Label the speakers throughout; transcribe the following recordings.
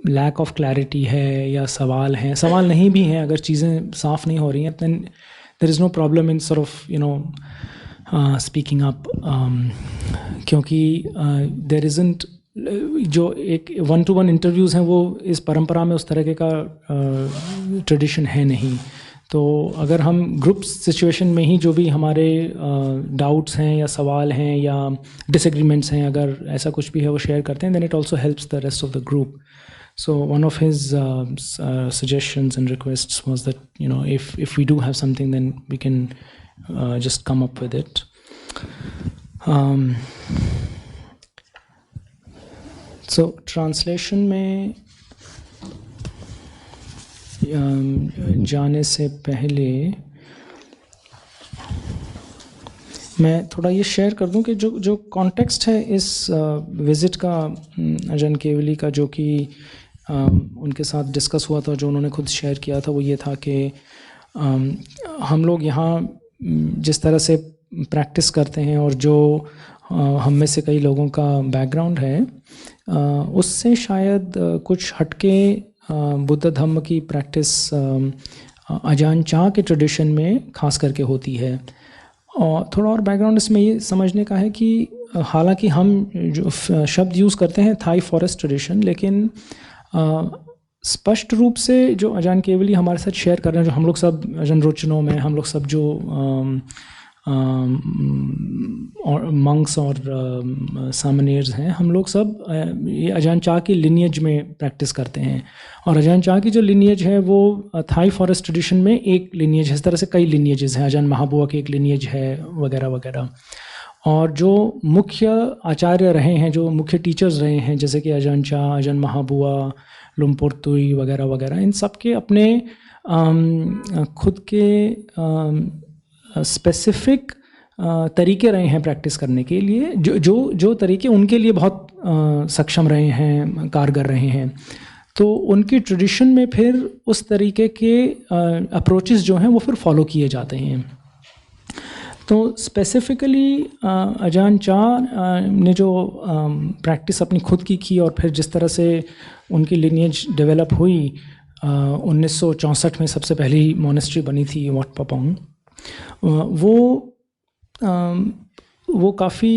Speaker 1: Lack of clarity है या सवाल नहीं भी हैं, अगर चीज़ें साफ़ नहीं हो रही हैं, then there is no problem in sort of speaking up, क्योंकि there isn't जो एक 1-to-1 इंटरव्यूज़ हैं वो इस परंपरा में उस तरह का ट्रेडिशन है नहीं। तो अगर हम ग्रुप सिचुएशन में ही जो भी हमारे डाउट्स हैं या सवाल हैं या डिसएग्रीमेंट्स हैं, अगर ऐसा कुछ भी है वो शेयर करते हैं, then it also helps the rest of the group. So one of his suggestions and requests was that if we do have something, then we can just come up with it. So translation में जाने से पहले मैं थोड़ा ये share कर दूं कि जो कॉन्टेक्स्ट है इस विज़िट का अजहन केवली का, जो कि उनके साथ डिस्कस हुआ था, जो उन्होंने खुद शेयर किया था, वो ये था कि हम लोग यहाँ जिस तरह से प्रैक्टिस करते हैं और जो हम में से कई लोगों का बैकग्राउंड है, उससे शायद कुछ हटके बुद्ध धम्म की प्रैक्टिस अजान चा के ट्रेडिशन में खास करके होती है। और थोड़ा और बैकग्राउंड इसमें ये समझने का है कि हालांकि हम जो शब्द यूज़ करते हैं थाई फॉरेस्ट ट्रेडिशन, लेकिन स्पष्ट रूप से जो अजान केवली हमारे साथ शेयर कर रहे हैं, जो हम लोग सब अजन रोचनों में, हम लोग सब जो और मंक्स और सामनेर्स हैं, हम लोग सब ये अजान चा की लिनियज में प्रैक्टिस करते हैं। और अजान चा की जो लिनियज है वो थाई फॉरेस्ट ट्रेडिशन में एक लिनियज है, इस तरह से कई लिनियजेस हैं, अजान महाबुआ की एक लिनियज है वगैरह वगैरह। और जो मुख्य आचार्य रहे हैं, जो मुख्य टीचर्स रहे हैं, जैसे कि अजान चा, अजान महाबुआ, लुम्पुरतुई वगैरह वगैरह, इन सब के अपने खुद के स्पेसिफिक तरीके रहे हैं प्रैक्टिस करने के लिए, जो तरीके उनके लिए बहुत सक्षम रहे हैं, कारगर रहे हैं। तो उनकी ट्रेडिशन में फिर उस तरीके के अप्रोचेस जो हैं वो फिर फॉलो किए जाते हैं। तो स्पेसिफ़िकली अजान चा ने जो प्रैक्टिस अपनी खुद की की और फिर जिस तरह से उनकी लिनियज डेवलप हुई, 1964 में सबसे पहली मोनेस्ट्री बनी थी वाट पापोंग, वो काफ़ी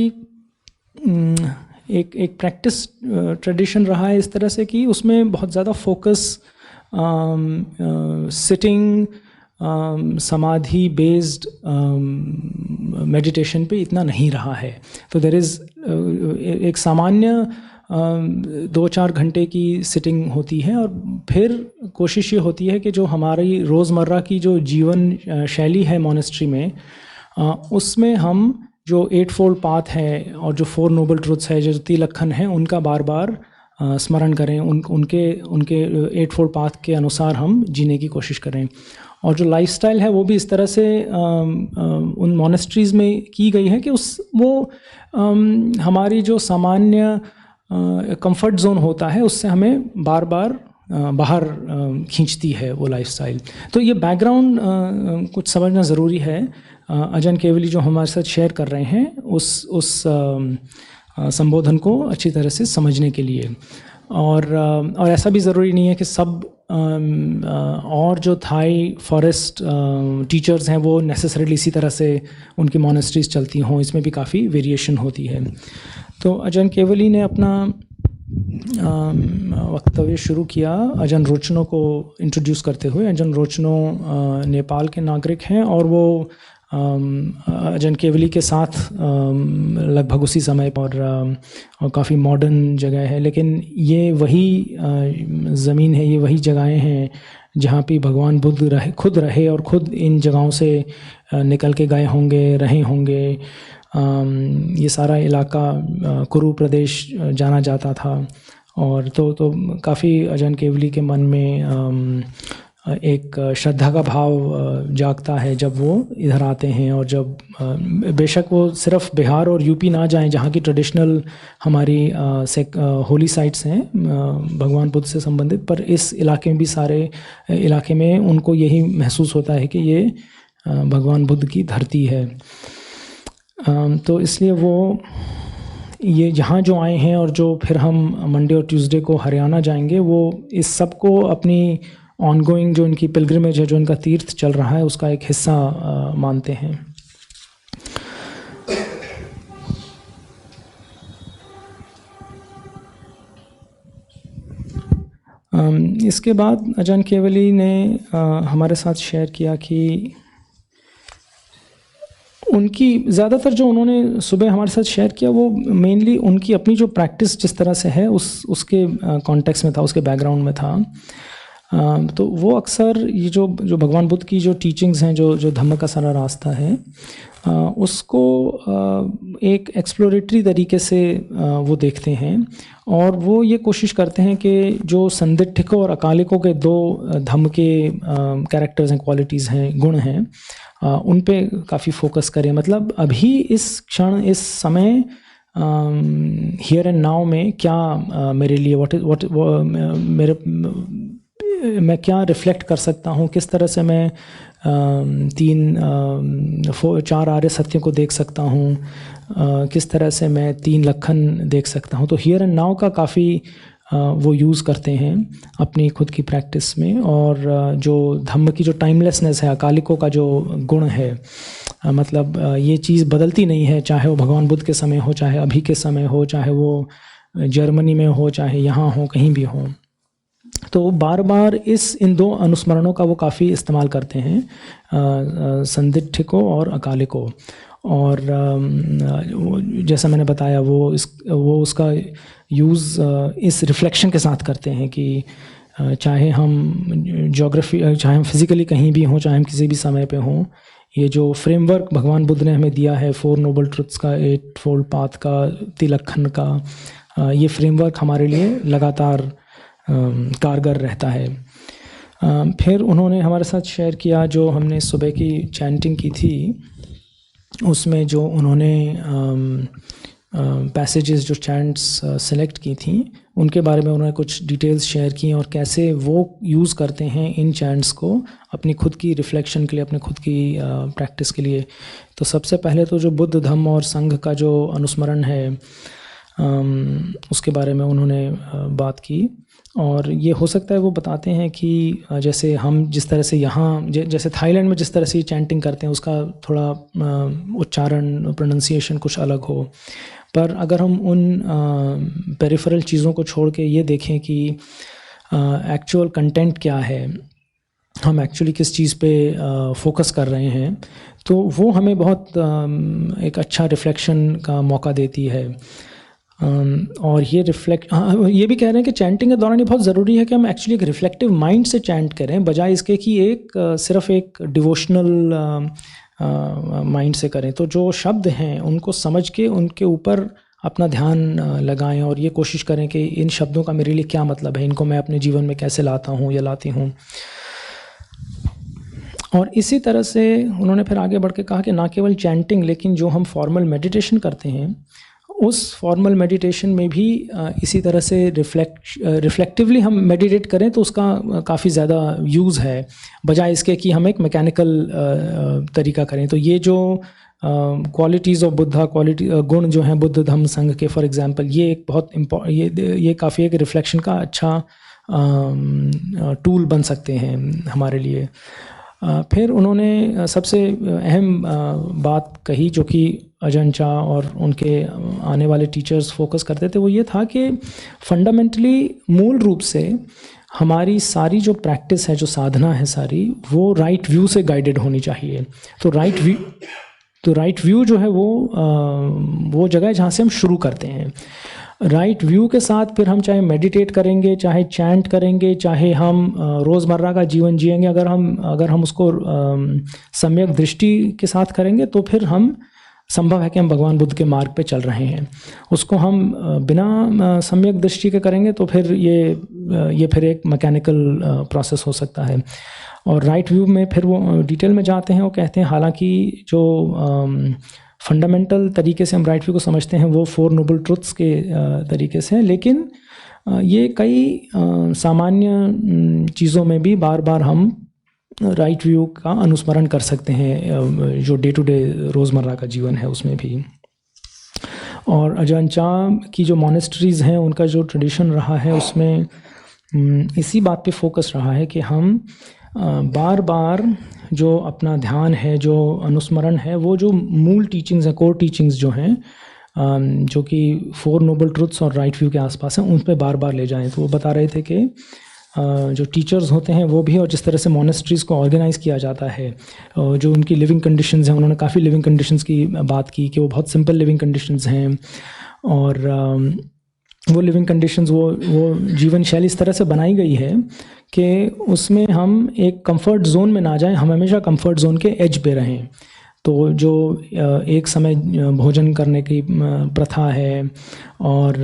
Speaker 1: एक प्रैक्टिस ट्रेडिशन रहा है इस तरह से कि उसमें बहुत ज़्यादा फोकस सिटिंग समाधि बेस्ड मेडिटेशन पे इतना नहीं रहा है। तो देयर इज़ एक सामान्य 2-4 घंटे की सिटिंग होती है, और फिर कोशिश ये होती है कि जो हमारी रोज़मर्रा की जो जीवन शैली है मोनेस्ट्री में, उसमें हम जो 8-fold पाथ है और जो 4 नोबल ट्रुथ्स है, जो तिलखन है, उनका बार बार स्मरण करें, उनके 8-fold पाथ के अनुसार हम जीने की कोशिश करें। और जो लाइफस्टाइल है वो भी इस तरह से उन मोनेस्ट्रीज़ में की गई है कि वो हमारी जो सामान्य कंफर्ट जोन होता है उससे हमें बार बार बाहर खींचती है वो लाइफस्टाइल। तो ये बैकग्राउंड कुछ समझना ज़रूरी है। अजान केवली जो हमारे साथ शेयर कर रहे हैं उस संबोधन को अच्छी तरह से समझने के लिए। और ऐसा भी ज़रूरी नहीं है कि सब और जो थाई फॉरेस्ट टीचर्स हैं वो नेसेसरीली इसी तरह से उनकी मोनेस्ट्रीज चलती हों, इसमें भी काफ़ी वेरिएशन होती है। तो अजान केवली ने अपना वक्तव्य शुरू किया अजान रोचनो को इंट्रोड्यूस करते हुए। अजान रोचनो नेपाल के नागरिक हैं और वो अजान केवली के साथ लगभग उसी समय और काफ़ी मॉडर्न जगह है, लेकिन ये वही ज़मीन है, ये वही जगहें हैं जहाँ पे भगवान बुद्ध खुद रहे और खुद इन जगहों से निकल के गए होंगे, रहे होंगे। ये सारा इलाका कुरु प्रदेश जाना जाता था। और तो काफ़ी अजान केवली के मन में एक श्रद्धा का भाव जागता है जब वो इधर आते हैं। और जब बेशक वो सिर्फ बिहार और यूपी ना जाएं जहाँ की ट्रेडिशनल हमारी होली साइट्स हैं भगवान बुद्ध से संबंधित, पर इस इलाके में भी सारे इलाके में उनको यही महसूस होता है कि ये भगवान बुद्ध की धरती है। तो इसलिए वो ये यहाँ जो आए हैं और जो फिर हम मंडे और ट्यूसडे को हरियाणा जाएंगे, वो इस सब को अपनी ऑनगोइंग जो इनकी पिलग्रिमेज है, जो इनका तीर्थ चल रहा है, उसका एक हिस्सा मानते हैं। इसके बाद आचार्य केवली ने हमारे साथ शेयर किया कि उनकी ज़्यादातर जो उन्होंने सुबह हमारे साथ शेयर किया, वो मेनली उनकी अपनी जो प्रैक्टिस जिस तरह से है उसके कॉन्टेक्स्ट में था, उसके बैकग्राउंड में था। तो वो अक्सर ये जो भगवान बुद्ध की जो टीचिंग्स हैं, जो धम्म का सारा रास्ता है, उसको एक एक्सप्लोरेटरी तरीके से वो देखते हैं, और वो ये कोशिश करते हैं कि जो संदिग्धिकों और अकालिकों के दो धम्म के कैरेक्टर्स हैं, क्वालिटीज़ हैं, गुण हैं, उन पे काफ़ी फोकस करें। मतलब अभी इस क्षण, इस समय, हियर एंड नाउ में क्या मेरे लिए मैं क्या रिफ्लेक्ट कर सकता हूँ, किस तरह से मैं 4 आर्य सत्यों को देख सकता हूँ, किस तरह से मैं 3 लक्षण देख सकता हूँ। तो हियर एंड नाउ का काफ़ी वो यूज़ करते हैं अपनी खुद की प्रैक्टिस में। और जो धम्म की जो टाइमलेसनेस है, अकालिकों का जो गुण है, मतलब ये चीज़ बदलती नहीं है, चाहे वो भगवान बुद्ध के समय हो, चाहे अभी के समय हो, चाहे वो जर्मनी में हो, चाहे यहाँ हो, कहीं भी हो। तो बार बार इन 2 अनुस्मरणों का वो काफ़ी इस्तेमाल करते हैं, संदिग्धिकों और अकालिकों। और जैसा मैंने बताया, वो उसका यूज़ इस रिफ्लेक्शन के साथ करते हैं कि चाहे हम चाहे हम फिज़िकली कहीं भी हों, चाहे हम किसी भी समय पे हों, ये जो फ्रेमवर्क भगवान बुद्ध ने हमें दिया है 4 नोबल ट्रुथ्स का, 8 फोल्ड पाथ का, तिलक्षण का, ये फ्रेमवर्क हमारे लिए लगातार कारगर रहता है। फिर उन्होंने हमारे साथ शेयर किया, जो हमने सुबह की चैंटिंग की थी, उसमें जो उन्होंने पैसेजेस, जो चैंट्स सेलेक्ट की थी, उनके बारे में उन्होंने कुछ डिटेल्स शेयर की, और कैसे वो यूज़ करते हैं इन चैंट्स को अपनी खुद की रिफ्लेक्शन के लिए, अपने खुद की प्रैक्टिस के लिए। तो सबसे पहले तो जो बुद्ध, धम्म और संघ का जो अनुस्मरण है, उसके बारे में उन्होंने बात की। और ये हो सकता है वो बताते हैं कि जैसे हम जिस तरह से यहाँ, जैसे थाईलैंड में जिस तरह से चैंटिंग करते हैं, उसका थोड़ा उच्चारण, प्रोनंसिएशन कुछ अलग हो, पर अगर हम उन पेरिफेरल चीज़ों को छोड़ के ये देखें कि एक्चुअल कंटेंट क्या है, हम एक्चुअली किस चीज़ पे फोकस कर रहे हैं, तो वो हमें बहुत एक अच्छा रिफ्लेक्शन का मौका देती है। और ये ये भी कह रहे हैं कि चैंटिंग के दौरान ये बहुत ज़रूरी है कि हम एक्चुअली एक रिफ्लेक्टिव माइंड से चैंट करें, बजाय इसके कि सिर्फ एक डिवोशनल माइंड से करें। तो जो शब्द हैं उनको समझ के उनके ऊपर अपना ध्यान लगाएं, और ये कोशिश करें कि इन शब्दों का मेरे लिए क्या मतलब है, इनको मैं अपने जीवन में कैसे लाता हूँ या लाती हूँ। और इसी तरह से उन्होंने फिर आगे बढ़ के कहा कि ना केवल चैंटिंग, लेकिन जो हम फॉर्मल मेडिटेशन करते हैं, उस फॉर्मल मेडिटेशन में भी इसी तरह से रिफ्लेक्टिवली हम मेडिटेट करें, तो उसका काफ़ी ज़्यादा यूज़ है, बजाय इसके कि हम एक मैकेनिकल तरीका करें। तो ये जो क्वालिटीज़ ऑफ बुद्धा, गुण जो हैं बुद्ध धम्म संघ के, फॉर एग्जांपल, ये एक बहुत ये काफ़ी एक रिफ्लेक्शन का अच्छा टूल बन सकते हैं हमारे लिए। फिर उन्होंने सबसे अहम बात कही, जो कि अजहन चा और उनके आने वाले टीचर्स फोकस करते थे, वो ये था कि फंडामेंटली, मूल रूप से हमारी सारी जो प्रैक्टिस है, जो साधना है सारी, वो राइट व्यू से गाइडेड होनी चाहिए। तो राइट व्यू जो है वो जगह है जहाँ से हम शुरू करते हैं। राइट व्यू के साथ फिर हम चाहे मेडिटेट करेंगे, चाहे चैंट करेंगे, चाहे हम रोज़मर्रा का जीवन जिएंगे, अगर हम उसको सम्यक दृष्टि के साथ करेंगे, तो फिर हम संभव है कि हम भगवान बुद्ध के मार्ग पे चल रहे हैं। उसको हम बिना सम्यक दृष्टि के करेंगे, तो फिर ये फिर एक मैकेनिकल प्रोसेस हो सकता है। और राइट व्यू में फिर वो डिटेल में जाते हैं, वो कहते हैं हालांकि जो फंडामेंटल तरीके से हम राइट व्यू को समझते हैं वो 4 नोबल ट्रुथ्स के तरीके से है, लेकिन ये कई सामान्य चीज़ों में भी बार बार हम राइट व्यू का अनुस्मरण कर सकते हैं, जो डे टू डे रोज़मर्रा का जीवन है उसमें भी। और अजान चा की जो मॉनेस्ट्रीज़ हैं उनका जो ट्रेडिशन रहा है उसमें इसी बात पे फोकस रहा है कि हम बार बार जो अपना ध्यान है, जो अनुस्मरण है, वो जो मूल टीचिंग्स हैं, कोर टीचिंग्स जो हैं, जो कि 4 नोबल ट्रुथ्स और राइट व्यू के आसपास हैं, उन पे बार बार ले जाएं। तो वो बता रहे थे कि जो टीचर्स होते हैं वो भी, और जिस तरह से मॉनेस्ट्रीज़ को ऑर्गेनाइज़ किया जाता है, जो उनकी लिविंग कंडीशंस हैं, उन्होंने काफ़ी लिविंग कंडीशंस की बात की कि वो बहुत सिंपल लिविंग कंडीशंस हैं, और वो लिविंग कंडीशंस, वो जीवन शैली इस तरह से बनाई गई है कि उसमें हम एक कंफर्ट जोन में ना जाएं, हम हमेशा कंफर्ट जोन के एज पे रहें। तो जो एक समय भोजन करने की प्रथा है, और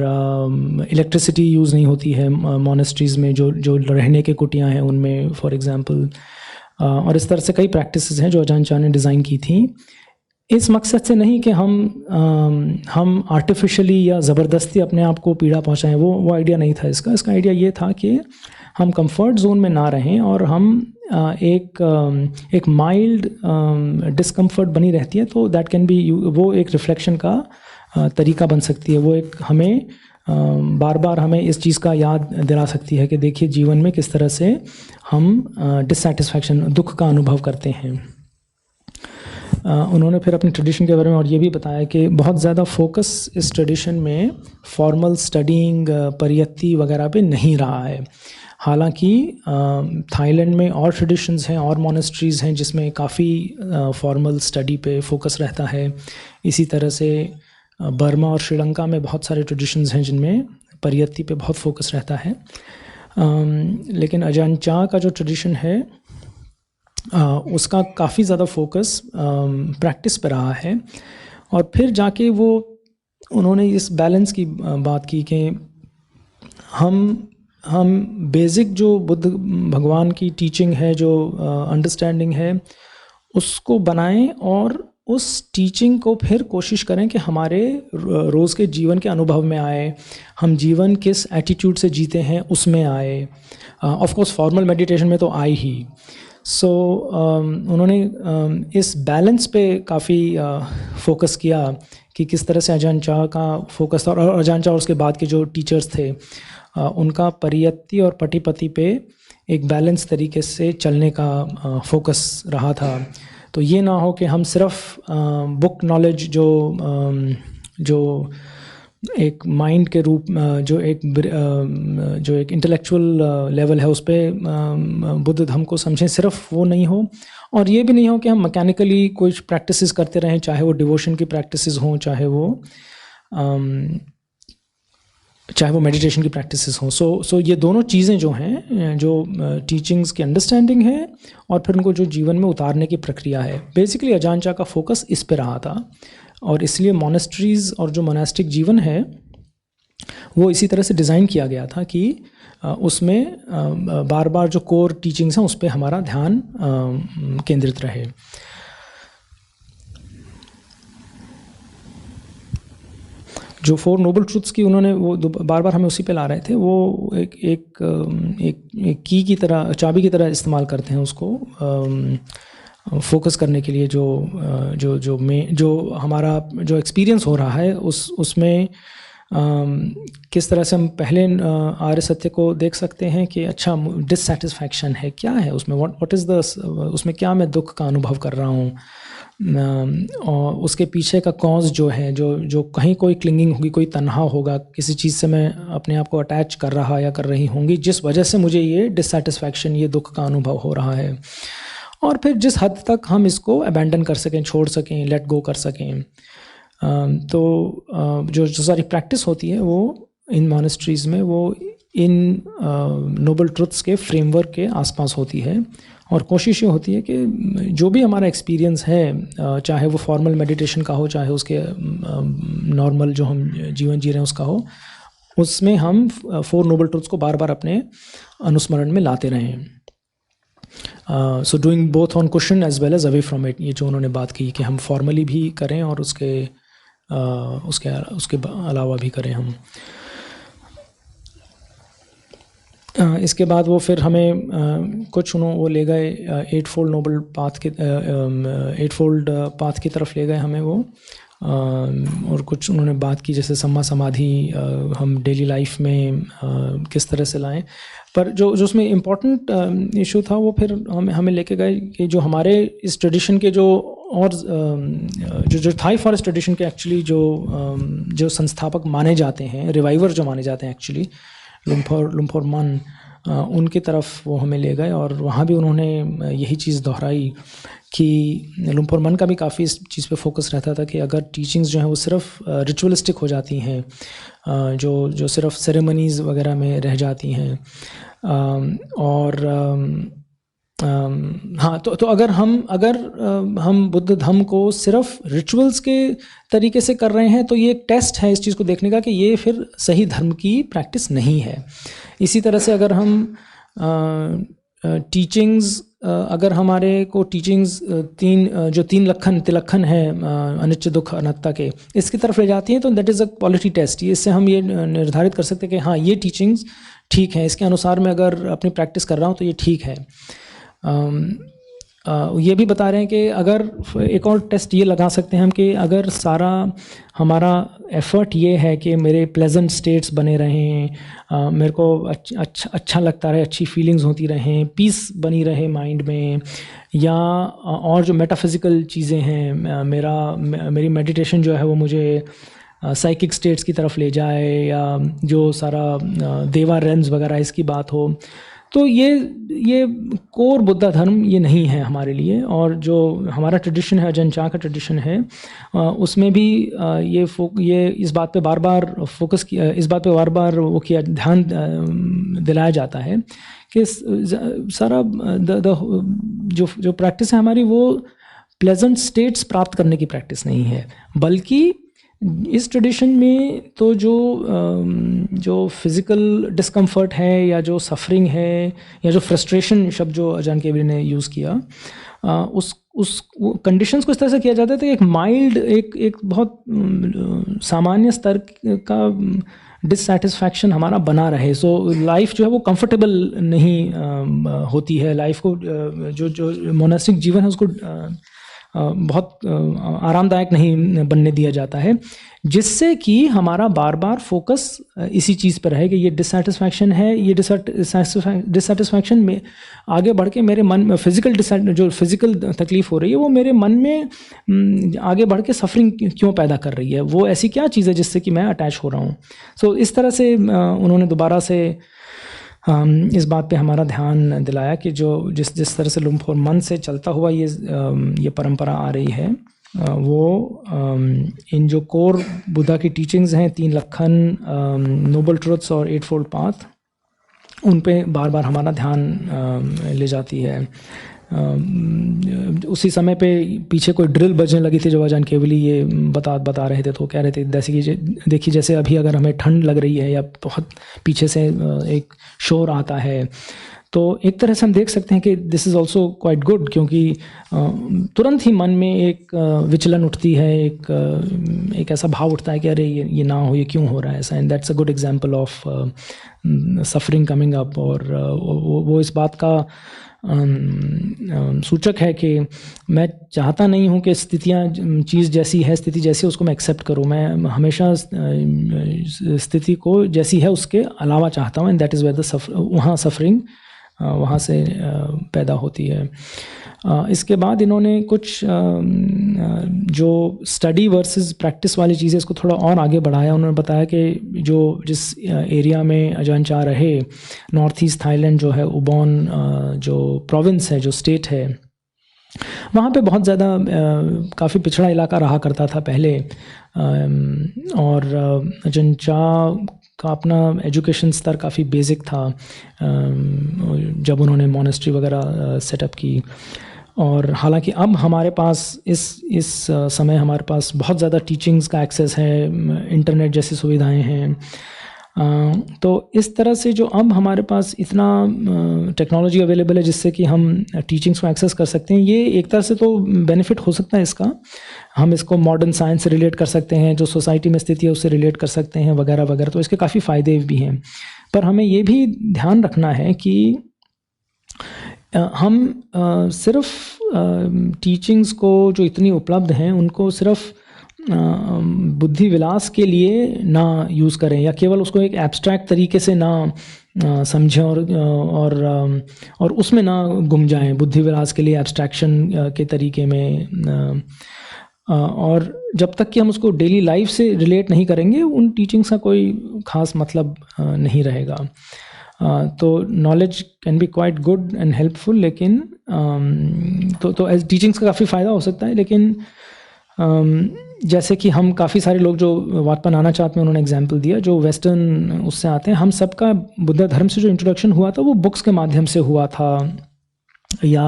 Speaker 1: इलेक्ट्रिसिटी यूज़ नहीं होती है मॉनेस्ट्रीज़ में, जो रहने के कुटियां हैं उनमें फॉर एग्जांपल, और इस तरह से कई प्रैक्टिसेस हैं जो अजान चा ने डिज़ाइन की थी, इस मकसद से नहीं कि हम आर्टिफिशियली या ज़बरदस्ती अपने आप को पीड़ा पहुंचाएं। वो आइडिया नहीं था इसका आइडिया ये था कि हम कंफर्ट जोन में ना रहें, और हम एक माइल्ड डिस्कम्फर्ट बनी रहती है, तो दैट कैन बी, वो एक रिफ्लेक्शन का तरीका बन सकती है। वो एक हमें बार बार हमें इस चीज़ का याद दिला सकती है कि देखिए जीवन में किस तरह से हम डिससेटिस्फैक्शन, दुख का अनुभव करते हैं। उन्होंने फिर अपनी ट्रेडिशन के बारे में और ये भी बताया कि बहुत ज़्यादा फोकस इस ट्रेडिशन में फॉर्मल स्टडीइंग, परियत्ति वगैरह पे नहीं रहा है। हालांकि थाईलैंड में और ट्रेडिशंस हैं और मॉनेस्ट्रीज़ हैं जिसमें काफ़ी फॉर्मल स्टडी पे फोकस रहता है। इसी तरह से बर्मा और श्रीलंका में बहुत सारे ट्रेडिशंस हैं जिनमें परियत्ति पे बहुत फोकस रहता है। लेकिन अजान चा का जो ट्रेडिशन है उसका काफ़ी ज़्यादा फोकस प्रैक्टिस पे रहा है। और फिर जाके उन्होंने इस बैलेंस की बात की कि हम बेसिक जो बुद्ध भगवान की टीचिंग है, जो अंडरस्टैंडिंग है, उसको बनाएं, और उस टीचिंग को फिर कोशिश करें कि हमारे रोज़ के जीवन के अनुभव में आए, हम जीवन किस एटीट्यूड से जीते हैं उसमें आए। ऑफ कोर्स फॉर्मल मेडिटेशन में तो आए ही। सो उन्होंने इस बैलेंस पे काफ़ी फोकस किया कि किस तरह से अजान चा का फोकस था, और अजान चा और उसके बाद के जो टीचर्स थे उनका परियत्ति और पटिपति पे एक बैलेंस तरीके से चलने का फोकस रहा था। तो ये ना हो कि हम सिर्फ बुक नॉलेज जो एक माइंड के रूप जो एक इंटेलेक्चुअल लेवल है उस पर बुद्ध धर्म को समझें, सिर्फ वो नहीं हो। और ये भी नहीं हो कि हम मैकेनिकली कुछ प्रैक्टिसेस करते रहें, चाहे वो डिवोशन की प्रैक्टिसेस हों, चाहे वो मेडिटेशन की प्रैक्टिसेस हों। सो ये दोनों चीज़ें जो हैं, जो टीचिंग्स की अंडरस्टैंडिंग है और फिर उनको जो जीवन में उतारने की प्रक्रिया है, बेसिकली अजान चा का फोकस इस पे रहा था। और इसलिए मॉनेस्ट्रीज़ और जो मोनास्टिक जीवन है वो इसी तरह से डिज़ाइन किया गया था कि उसमें बार बार जो कोर टीचिंग्स हैं उस पर हमारा ध्यान केंद्रित रहे। जो 4 नोबल ट्रुथ्स की उन्होंने वो बार बार हमें उसी पे ला रहे थे, वो एक की की तरह, चाबी की तरह इस्तेमाल करते हैं उसको फोकस करने के लिए। जो हमारा जो एक्सपीरियंस हो रहा है उसमें किस तरह से हम पहले आर्य सत्य को देख सकते हैं कि अच्छा डिससेटिस्फैक्शन है, क्या है उसमें, व्हाट इज़ द, उसमें क्या मैं दुख का अनुभव कर रहा हूँ, और उसके पीछे का कॉज जो है, जो कहीं कोई क्लिंगिंग होगी, कोई तन्हा होगा, किसी चीज़ से मैं अपने आप को अटैच कर रहा या कर रही होंगी, जिस वजह से मुझे ये डिससेटिस्फैक्शन, ये दुख का अनुभव हो रहा है। और फिर जिस हद तक हम इसको अबैंडन कर सकें, छोड़ सकें, लेट गो कर सकें। तो जो सारी प्रैक्टिस होती है वो इन मॉनेस्ट्रीज़ में वो इन नोबल ट्रुथ्स के फ्रेमवर्क के आसपास होती है। और कोशिश ये होती है कि जो भी हमारा एक्सपीरियंस है, चाहे वो फॉर्मल मेडिटेशन का हो, चाहे उसके नॉर्मल जो हम जीवन जी रहे हैं उसका हो, उसमें हम 4 नोबल ट्रुथ्स को बार बार अपने अनुस्मरण में लाते रहें। So doing both on question as well as away from it, ये जो उन्होंने बात की कि हम फॉर्मली भी करें और उसके अलावा भी करें हम। इसके बाद वो फिर हमें कुछ वो ले गए 8 फोल्ड नोबल पाथ के 8 फोल्ड पाथ की तरफ ले गए हमें वो, और कुछ उन्होंने बात की जैसे सम्मा समाधि हम डेली लाइफ में किस तरह से लाएं। पर जो उसमें इम्पोर्टेंट इशू था वो फिर हमें लेके गए कि जो हमारे इस ट्रेडिशन के जो और जो थाई फॉरेस्ट ट्रेडिशन के एक्चुअली जो संस्थापक माने जाते हैं, रिवाइवर जो माने जाते हैं एक्चुअली, लुम्फोर मन, उनकी तरफ वो हमें ले गए। और वहाँ भी उन्होंने यही चीज़ दोहराई कि लुम्फोर मन का भी काफ़ी इस चीज़ पे फोकस रहता था कि अगर टीचिंग्स जो हैं वो सिर्फ रिचुअलिस्टिक हो जाती हैं, जो सिर्फ सेरेमनीज़ वगैरह में रह जाती हैं, और हाँ, तो अगर हम बुद्ध धम्म को सिर्फ रिचुअल्स के तरीके से कर रहे हैं तो ये एक टेस्ट है इस चीज़ को देखने का कि ये फिर सही धर्म की प्रैक्टिस नहीं है। इसी तरह से अगर हम टीचिंग्स, अगर हमारे को टीचिंग्स तीन तिलक्षण है अनिच्च दुख अनात्ता के, इसकी तरफ ले जाती हैं तो that is a quality test. इससे हम ये निर्धारित कर सकते हैं कि हाँ ये टीचिंग्स ठीक है, इसके अनुसार मैं अगर अपनी प्रैक्टिस कर रहा हूँ तो ये ठीक है। ये भी बता रहे हैं कि अगर एक और टेस्ट ये लगा सकते हैं हम कि अगर सारा हमारा एफर्ट ये है कि मेरे प्लेजेंट स्टेट्स बने रहें, मेरे को अच्छा लगता रहे, अच्छी फीलिंग्स होती रहें, पीस बनी रहे माइंड में, या और जो मेटाफिज़िकल चीज़ें हैं, मेरी मेडिटेशन जो है वो मुझे साइकिक स्टेट्स की तरफ ले जाए, या जो सारा देवा रेम्स वगैरह इसकी बात हो, तो ये कोर बुद्ध धर्म ये नहीं है हमारे लिए। और जो हमारा ट्रेडिशन है, अजहन चा का ट्रेडिशन है, उसमें भी ये इस बात पे बार बार फोकस किया, इस बात पे बार बार वो किया, ध्यान दिलाया जाता है कि सारा जो प्रैक्टिस है हमारी वो प्लेजेंट स्टेट्स प्राप्त करने की प्रैक्टिस नहीं है, बल्कि इस ट्रेडिशन में तो जो फिज़िकल डिस्कम्फर्ट है, या जो सफरिंग है, या जो फ्रस्ट्रेशन शब्द जो अजान केवली ने यूज़ किया, उस कंडीशंस को इस तरह से किया जाता है कि एक माइल्ड, एक बहुत सामान्य स्तर का डिससेटिस्फैक्शन हमारा बना रहे। सो लाइफ जो है वो कंफर्टेबल नहीं होती है, लाइफ को जो मोनास्टिक जीवन है उसको बहुत आरामदायक नहीं बनने दिया जाता है, जिससे कि हमारा बार बार फोकस इसी चीज़ पर रहे कि ये डिससेटिस्फैक्शन है, ये डिससेटिस्फैक्शन में आगे बढ़ के मेरे मन में जो फिज़िकल तकलीफ़ हो रही है वो मेरे मन में आगे बढ़ के सफरिंग क्यों पैदा कर रही है, वो ऐसी क्या चीज़ है जिससे कि मैं अटैच हो रहा हूँ। सो इस तरह से उन्होंने दोबारा से इस बात पे हमारा ध्यान दिलाया कि जो जिस तरह से लुम्फोर मन से चलता हुआ ये परंपरा आ रही है, वो इन जो कोर बुद्धा की टीचिंग्स हैं, 3 लक्षण, नोबल ट्रुथ्स और 8 फोल्ड पाथ, उन पे बार बार हमारा ध्यान ले जाती है। उसी समय पे पीछे कोई ड्रिल बजने लगी थी, जो अजान केवली ये बता रहे थे, तो कह रहे थे देखिए जैसे अभी अगर हमें ठंड लग रही है या बहुत पीछे से एक शोर आता है, तो एक तरह से हम देख सकते हैं कि this is also quite good, क्योंकि तुरंत ही मन में एक विचलन उठती है, एक ऐसा भाव उठता है कि अरे ये ना हो, ये क्यों हो रहा है ऐसा, and that's a good example of suffering coming up. और वो इस बात का सूचक है कि मैं चाहता नहीं हूँ कि स्थिति जैसी है उसको मैं एक्सेप्ट करूँ, मैं हमेशा स्थिति को जैसी है उसके अलावा चाहता हूँ, एंड दैट इज़ वेयर वहाँ सफरिंग वहाँ से पैदा होती है। इसके बाद इन्होंने कुछ जो स्टडी वर्सेस प्रैक्टिस वाली चीज़ें, इसको थोड़ा और आगे बढ़ाया। उन्होंने बताया कि जिस एरिया में अजान चा रहे, नॉर्थ ईस्ट थाईलैंड जो है, उबॉन जो प्रोविंस है, जो स्टेट है, वहाँ पे बहुत ज़्यादा काफ़ी पिछड़ा इलाका रहा करता था पहले, और अजान चा का अपना एजुकेशन स्तर काफ़ी बेसिक था जब उन्होंने मॉनेस्ट्री वगैरह सेटअप की। और हालांकि अब हमारे पास इस समय हमारे पास बहुत ज़्यादा टीचिंग्स का एक्सेस है, इंटरनेट जैसी सुविधाएं हैं, तो इस तरह से जो अब हमारे पास इतना टेक्नोलॉजी अवेलेबल है जिससे कि हम टीचिंग्स को एक्सेस कर सकते हैं, ये एक तरह से तो बेनिफिट हो सकता है इसका। हम इसको मॉडर्न साइंस से रिलेट कर सकते हैं, जो सोसाइटी में स्थिति है उससे रिलेट कर सकते हैं, वगैरह वगैरह, तो इसके काफ़ी फ़ायदे भी हैं। पर हमें ये भी ध्यान रखना है कि हम सिर्फ टीचिंग्स को जो इतनी उपलब्ध हैं उनको सिर्फ बुद्धि विलास के लिए ना यूज़ करें, या केवल उसको एक एब्स्ट्रैक्ट तरीके से ना समझें और उसमें ना गुम जाएं, बुद्धि विलास के लिए एब्स्ट्रैक्शन के तरीके में। और जब तक कि हम उसको डेली लाइफ से रिलेट नहीं करेंगे, उन टीचिंग्स का कोई ख़ास मतलब नहीं रहेगा। तो knowledge can be quite good and helpful, लेकिन तो एज टीचिंग्स का काफ़ी फ़ायदा हो सकता है, लेकिन जैसे कि हम काफ़ी सारे लोग जो वाटपा नानाचात में उन्होंने एग्जाम्पल दिया, जो वेस्टर्न उससे आते हैं, हम सबका बुद्ध धर्म से जो इंट्रोडक्शन हुआ था वो बुक्स के माध्यम से हुआ था, या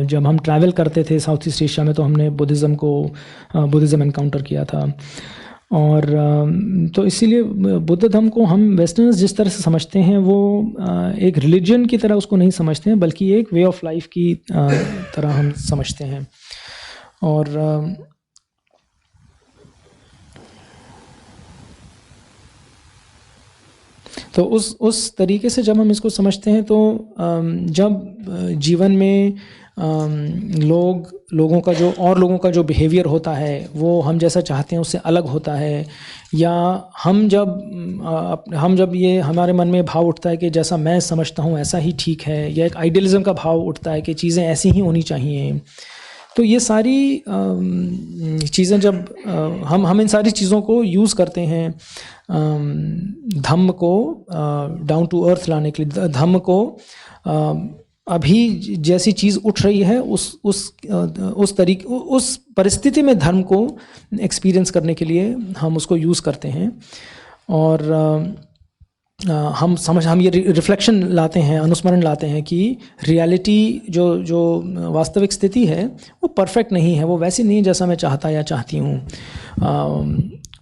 Speaker 1: जब हम ट्रैवल करते थे साउथ ईस्ट एशिया में तो हमने बुद्धिज़्म एनकाउंटर किया था। और तो इसीलिए बुद्ध धर्म को हम वेस्टर्नर्स जिस तरह से समझते हैं वो एक रिलीजन की तरह उसको नहीं समझते हैं, बल्कि एक वे ऑफ लाइफ की तरह हम समझते हैं। और तो उस तरीके से जब हम इसको समझते हैं, तो जब जीवन में लोगों का जो बिहेवियर होता है वो हम जैसा चाहते हैं उससे अलग होता है, या हम जब ये हमारे मन में भाव उठता है कि जैसा मैं समझता हूँ ऐसा ही ठीक है, या एक आइडियलिज्म का भाव उठता है कि चीज़ें ऐसी ही होनी चाहिए, तो ये सारी चीज़ें जब हम इन सारी चीज़ों को यूज़ करते हैं धम्म को डाउन टू अर्थ लाने के लिए, धम्म को अभी जैसी चीज़ उठ रही है उस परिस्थिति में धर्म को एक्सपीरियंस करने के लिए हम उसको यूज़ करते हैं। और हम ये रिफ्लेक्शन लाते हैं, अनुस्मरण लाते हैं कि रियलिटी जो वास्तविक स्थिति है वो परफेक्ट नहीं है, वो वैसी नहीं जैसा मैं चाहता या चाहती हूँ।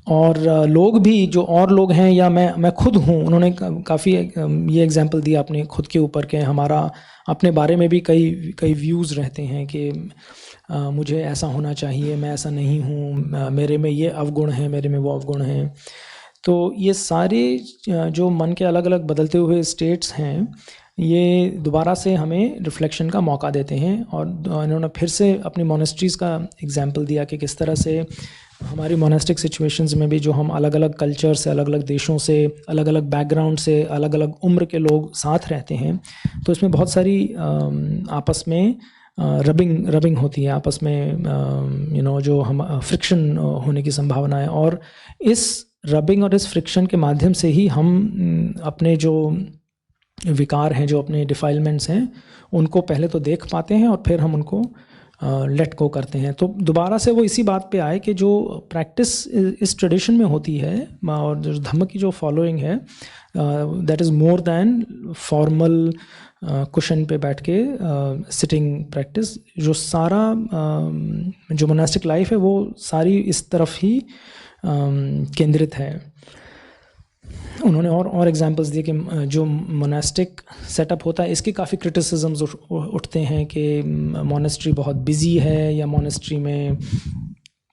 Speaker 1: और लोग भी जो और लोग हैं या मैं खुद हूँ, उन्होंने काफ़ी ये एग्जांपल दिया अपने खुद के ऊपर के हमारा अपने बारे में भी कई व्यूज़ रहते हैं कि मुझे ऐसा होना चाहिए, मैं ऐसा नहीं हूँ, मेरे में ये अवगुण है, मेरे में वो अवगुण हैं। तो ये सारे जो मन के अलग अलग बदलते हुए स्टेट्स हैं, ये दोबारा से हमें रिफ्लेक्शन का मौका देते हैं। और इन्होंने फिर से अपनी मोनेस्ट्रीज़ का एग्जांपल दिया कि किस तरह से हमारी मोनेस्टिक सिचुएशंस में भी जो हम अलग अलग कल्चर से, अलग अलग देशों से, अलग अलग बैकग्राउंड से, अलग अलग उम्र के लोग साथ रहते हैं, तो इसमें बहुत सारी आपस में रबिंग होती है, आपस में जो हम फ्रिक्शन होने की संभावना है। और इस रबिंग और इस फ्रिक्शन के माध्यम से ही हम अपने जो विकार हैं, जो अपने डिफाइलमेंट्स हैं, उनको पहले तो देख पाते हैं और फिर हम उनको लेट गो करते हैं। तो दोबारा से वो इसी बात पे आए कि जो प्रैक्टिस इस ट्रेडिशन में होती है और जो धम्म की जो फॉलोइंग है, that is more than formal cushion पे बैठ के सिटिंग प्रैक्टिस। जो सारा जो मोनास्टिक लाइफ है वो सारी इस तरफ ही केंद्रित है। उन्होंने और एग्जांपल्स दिए कि जो मोनास्टिक सेटअप होता है इसके काफ़ी क्रिटिसिज्म्स उठते हैं कि मोनेस्ट्री बहुत बिजी है, या मोनेस्ट्री में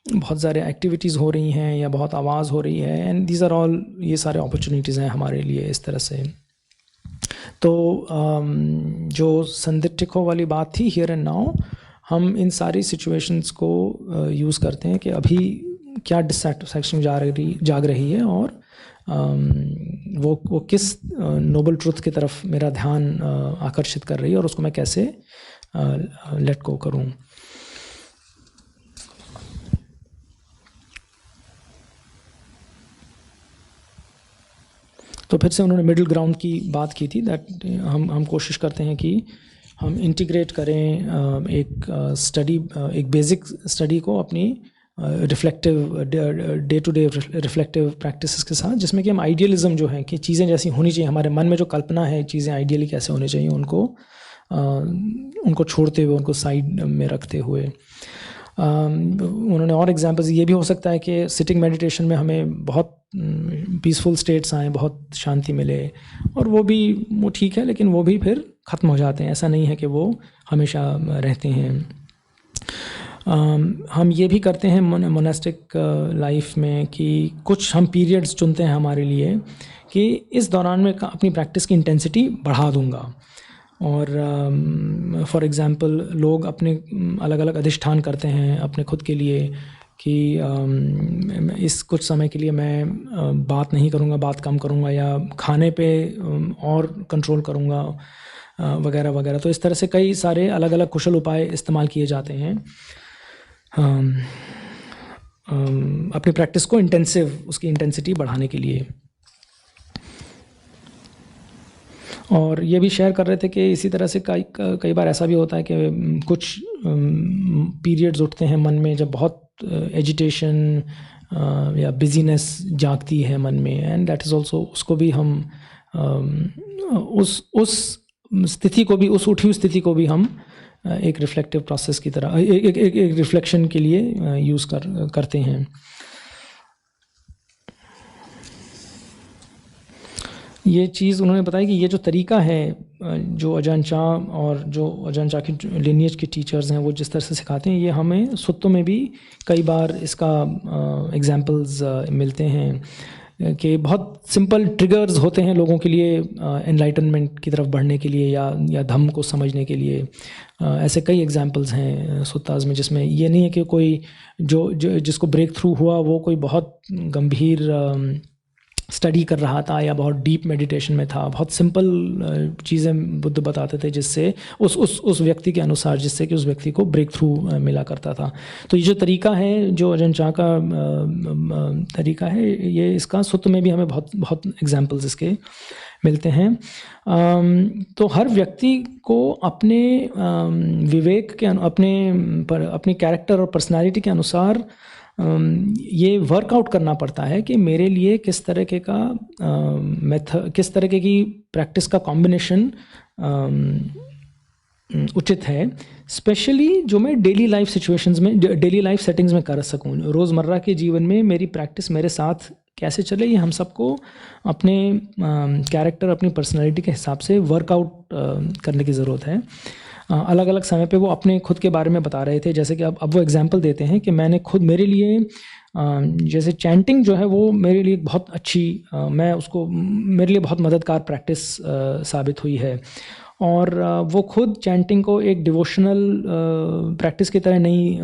Speaker 1: बहुत सारे एक्टिविटीज़ हो रही हैं, या बहुत आवाज़ हो रही है। एंड दीज आर ऑल, ये सारे अपॉर्चुनिटीज़ हैं हमारे लिए इस तरह से। तो जो संदिग्धिको वाली बात थी, हियर एंड नाउ, हम इन सारी सिचुएशंस को यूज़ करते हैं कि अभी क्या डिससेटिस्फैक्शन जाग रही है, और वो किस नोबल ट्रुथ की तरफ मेरा ध्यान आकर्षित कर रही है, और उसको मैं कैसे लेट गो करूं। तो फिर से उन्होंने मिडिल ग्राउंड की बात की थी, दैट हम कोशिश करते हैं कि हम इंटीग्रेट करें एक बेसिक स्टडी को अपनी reflective day to day reflective practices के साथ, जिसमें कि हम आइडियलिज्म जो है कि चीज़ें जैसी होनी चाहिए, हमारे मन में जो कल्पना है चीज़ें आइडियली कैसे होनी चाहिए, उनको छोड़ते हुए, उनको साइड में रखते हुए। उन्होंने और एग्जांपल्स ये भी हो सकता है कि सिटिंग मेडिटेशन में हमें बहुत पीसफुल स्टेट्स आएँ, बहुत शांति मिले, और वो ठीक है, लेकिन वो भी फिर ख़त्म हो जाते हैं। ऐसा नहीं है कि वो हमेशा रहते हैं। हम ये भी करते हैं मोनास्टिक लाइफ में कि कुछ हम पीरियड्स चुनते हैं हमारे लिए कि इस दौरान मैं अपनी प्रैक्टिस की इंटेंसिटी बढ़ा दूंगा। और फॉर एग्ज़ाम्पल लोग अपने अलग अलग अधिष्ठान करते हैं अपने खुद के लिए कि इस कुछ समय के लिए मैं बात नहीं करूँगा, बात कम करूँगा, या खाने पे और कंट्रोल करूँगा, वगैरह वगैरह। तो इस तरह से कई सारे अलग अलग कुशल उपाय इस्तेमाल किए जाते हैं अपनी प्रैक्टिस को उसकी इंटेंसिटी बढ़ाने के लिए। और ये भी शेयर कर रहे थे कि इसी तरह से कई बार ऐसा भी होता है कि कुछ पीरियड्स उठते हैं मन में जब बहुत एजिटेशन या बिजीनेस जागती है मन में, एंड दैट इज़ ऑल्सो, उसको भी हम उस स्थिति को भी, उस उठी हुई स्थिति को भी हम एक रिफ्लेक्टिव प्रोसेस की तरह, एक रिफ्लेक्शन के लिए यूज़ करते हैं। ये चीज़ उन्होंने बताया कि ये जो तरीका है जो अजान चा और जो अजान चा की लिनिएज के टीचर्स हैं वो जिस तरह से सिखाते हैं, ये हमें सुत्तों में भी कई बार इसका एग्जांपल्स मिलते हैं कि बहुत सिंपल ट्रिगर्स होते हैं लोगों के लिए एनलाइटनमेंट की तरफ बढ़ने के लिए या धम्म को समझने के लिए। ऐसे कई एग्जांपल्स हैं सुत्ताज में, जिसमें ये नहीं है कि कोई जिसको ब्रेक थ्रू हुआ वो कोई बहुत गंभीर स्टडी कर रहा था या बहुत डीप मेडिटेशन में था। बहुत सिंपल चीज़ें बुद्ध बताते थे जिससे उस व्यक्ति के अनुसार, जिससे कि उस व्यक्ति को ब्रेक थ्रू मिला करता था। तो ये जो तरीका है, जो अजन चा का तरीका है, ये इसका सुत्त में भी हमें बहुत बहुत एग्जांपल्स इसके मिलते हैं। तो हर व्यक्ति को अपने विवेक के अपने कैरेक्टर और पर्सनालिटी के अनुसार ये वर्कआउट करना पड़ता है कि मेरे लिए किस तरह का किस तरह की प्रैक्टिस का कॉम्बिनेशन उचित है, स्पेशली जो मैं डेली लाइफ सिचुएशंस में, डेली लाइफ सेटिंग्स में कर सकूं। रोज़मर्रा के जीवन में मेरी प्रैक्टिस मेरे साथ कैसे चले, ये हम सबको अपने कैरेक्टर, अपनी पर्सनालिटी के हिसाब से वर्कआउट करने की ज़रूरत है। अलग अलग समय पे वो अपने खुद के बारे में बता रहे थे, जैसे कि अब वो एग्जांपल देते हैं कि मैंने खुद मेरे लिए जैसे चैंटिंग जो है वो मेरे लिए बहुत अच्छी, मेरे लिए बहुत मददगार प्रैक्टिस साबित हुई है। और वो खुद चैंटिंग को एक डिवोशनल प्रैक्टिस की तरह नहीं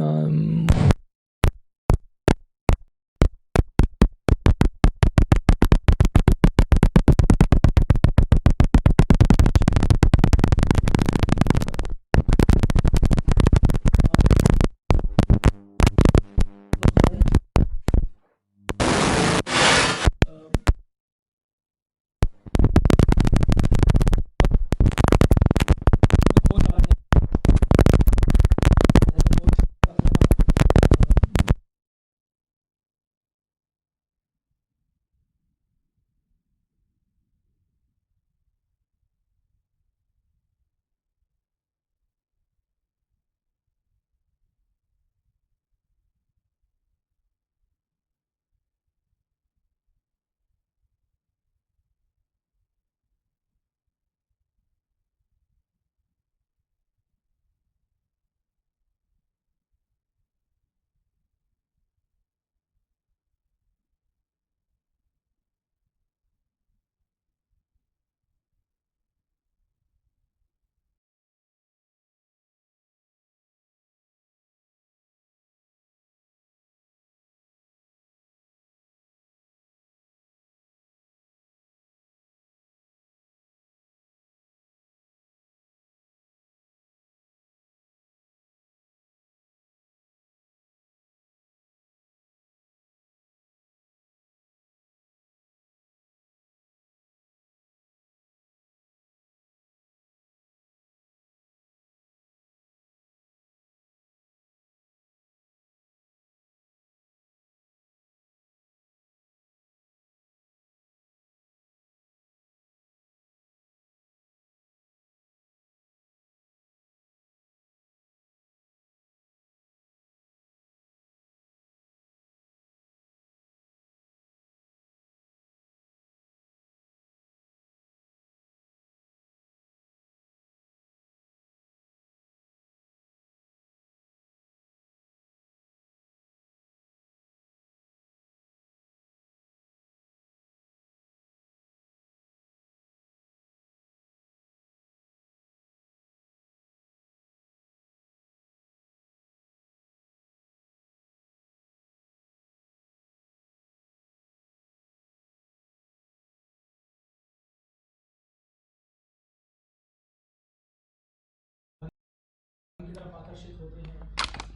Speaker 1: की तरफ आकर्षित होते हैं,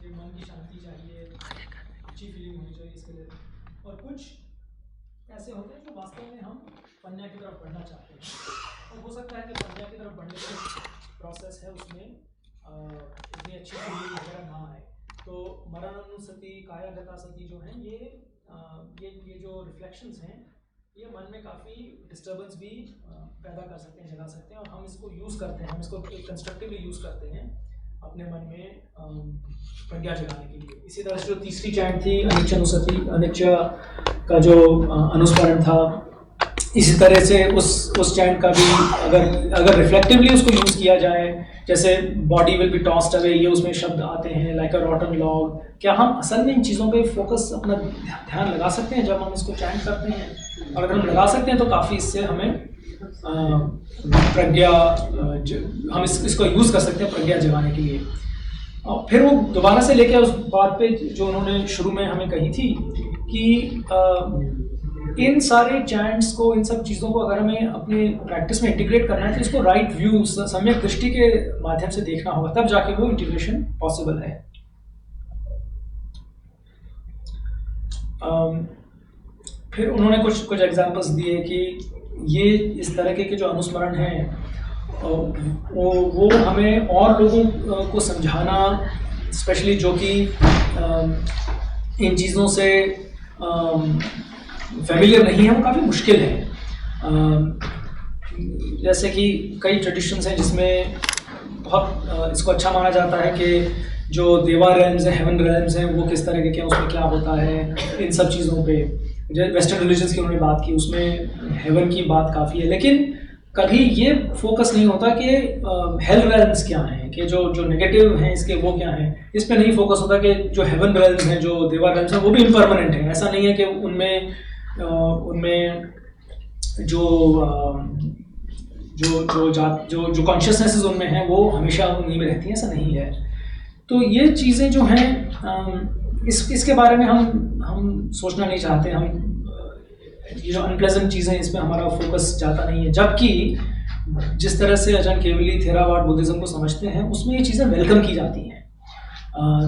Speaker 1: ये मन की शांति चाहिए, अच्छी फीलिंग होनी चाहिए इसके लिए। और कुछ ऐसे होते हैं जो वास्तव में हम पन्या की तरफ बढ़ना चाहते हैं, और हो सकता है कि पन्या की तरफ बढ़ने का प्रोसेस है उसमें इतनी अच्छी फीलिंग वगैरह ना आए। तो मरणनुसति, कायागता सति जो है ये जो रिफ्लेक्शंस हैं ये मन में काफ़ी डिस्टर्बेंस भी पैदा कर सकते हैं, जगा सकते हैं, और हम इसको यूज़ करते हैं, हम इसको एक कंस्ट्रक्टिवली यूज़ करते हैं अपने मन में प्रज्ञा जगाने के लिए। इसी तरह से जो तीसरी चैंट थी अनिच्चानुसति, अनिच्चा का जो अनुस्मरण था, इसी तरह से उस चैंट का भी अगर रिफ्लेक्टिवली उसको यूज़ किया जाए, जैसे body will be tossed away, ये उसमें शब्द आते हैं लाइक अ रॉटन लॉग, क्या हम असल में इन चीज़ों पे फोकस अपना ध्यान लगा सकते हैं जब हम इसको चैंट करते हैं? और अगर हम लगा सकते हैं तो काफ़ी इससे हमें प्रज्ञा, हम इसको यूज़ कर सकते हैं प्रज्ञा जगाने के लिए। और फिर वो दोबारा से लेके उस बात पे जो उन्होंने शुरू में हमें कही थी कि इन सारे चैंट्स को, इन सब चीज़ों को अगर हमें अपने प्रैक्टिस में इंटीग्रेट करना है तो इसको राइट व्यू, सम्यक दृष्टि के माध्यम से देखना होगा, तब जाके वो इंटीग्रेशन पॉसिबल है। फिर उन्होंने कुछ एग्जांपल्स दिए कि ये इस तरह के जो अनुस्मरण हैं वो हमें और लोगों को समझाना, स्पेशली जो कि इन चीज़ों से फैमिलियर नहीं है, वो काफ़ी मुश्किल है। जैसे कि कई ट्रेडिशंस हैं जिसमें बहुत इसको अच्छा माना जाता है कि जो देवा रेल्म्स हैं, हेवन रेल्म्स हैं, वो किस तरह के क्या, उसमें क्या होता है, इन सब चीज़ों पे जो वेस्टर्न रिलीजन्स की उन्होंने बात की उसमें हेवन की बात काफ़ी है, लेकिन कभी ये फोकस नहीं होता कि हेल रेल्म्स क्या हैं, कि जो नेगेटिव हैं इसके वो क्या हैं। इस पे नहीं फोकस होता कि जो हेवन रेल्म्स हैं, जो देवा रेल्म्स हैं, वो भी इम्परमानेंट हैं। ऐसा नहीं है कि उनमें जो कॉन्शियसनेसेस उनमें हैं वो हमेशा उन्हीं में रहती हैं, ऐसा नहीं है। तो ये चीज़ें जो हैं इसके बारे में हम सोचना नहीं चाहते, हम ये जो अनप्लेजेंट चीज़ें, इसमें हमारा फोकस जाता नहीं है। जबकि जिस तरह से अजहन केवली थेरावाद बुद्धिज़्म को समझते हैं उसमें ये चीज़ें वेलकम की जाती हैं।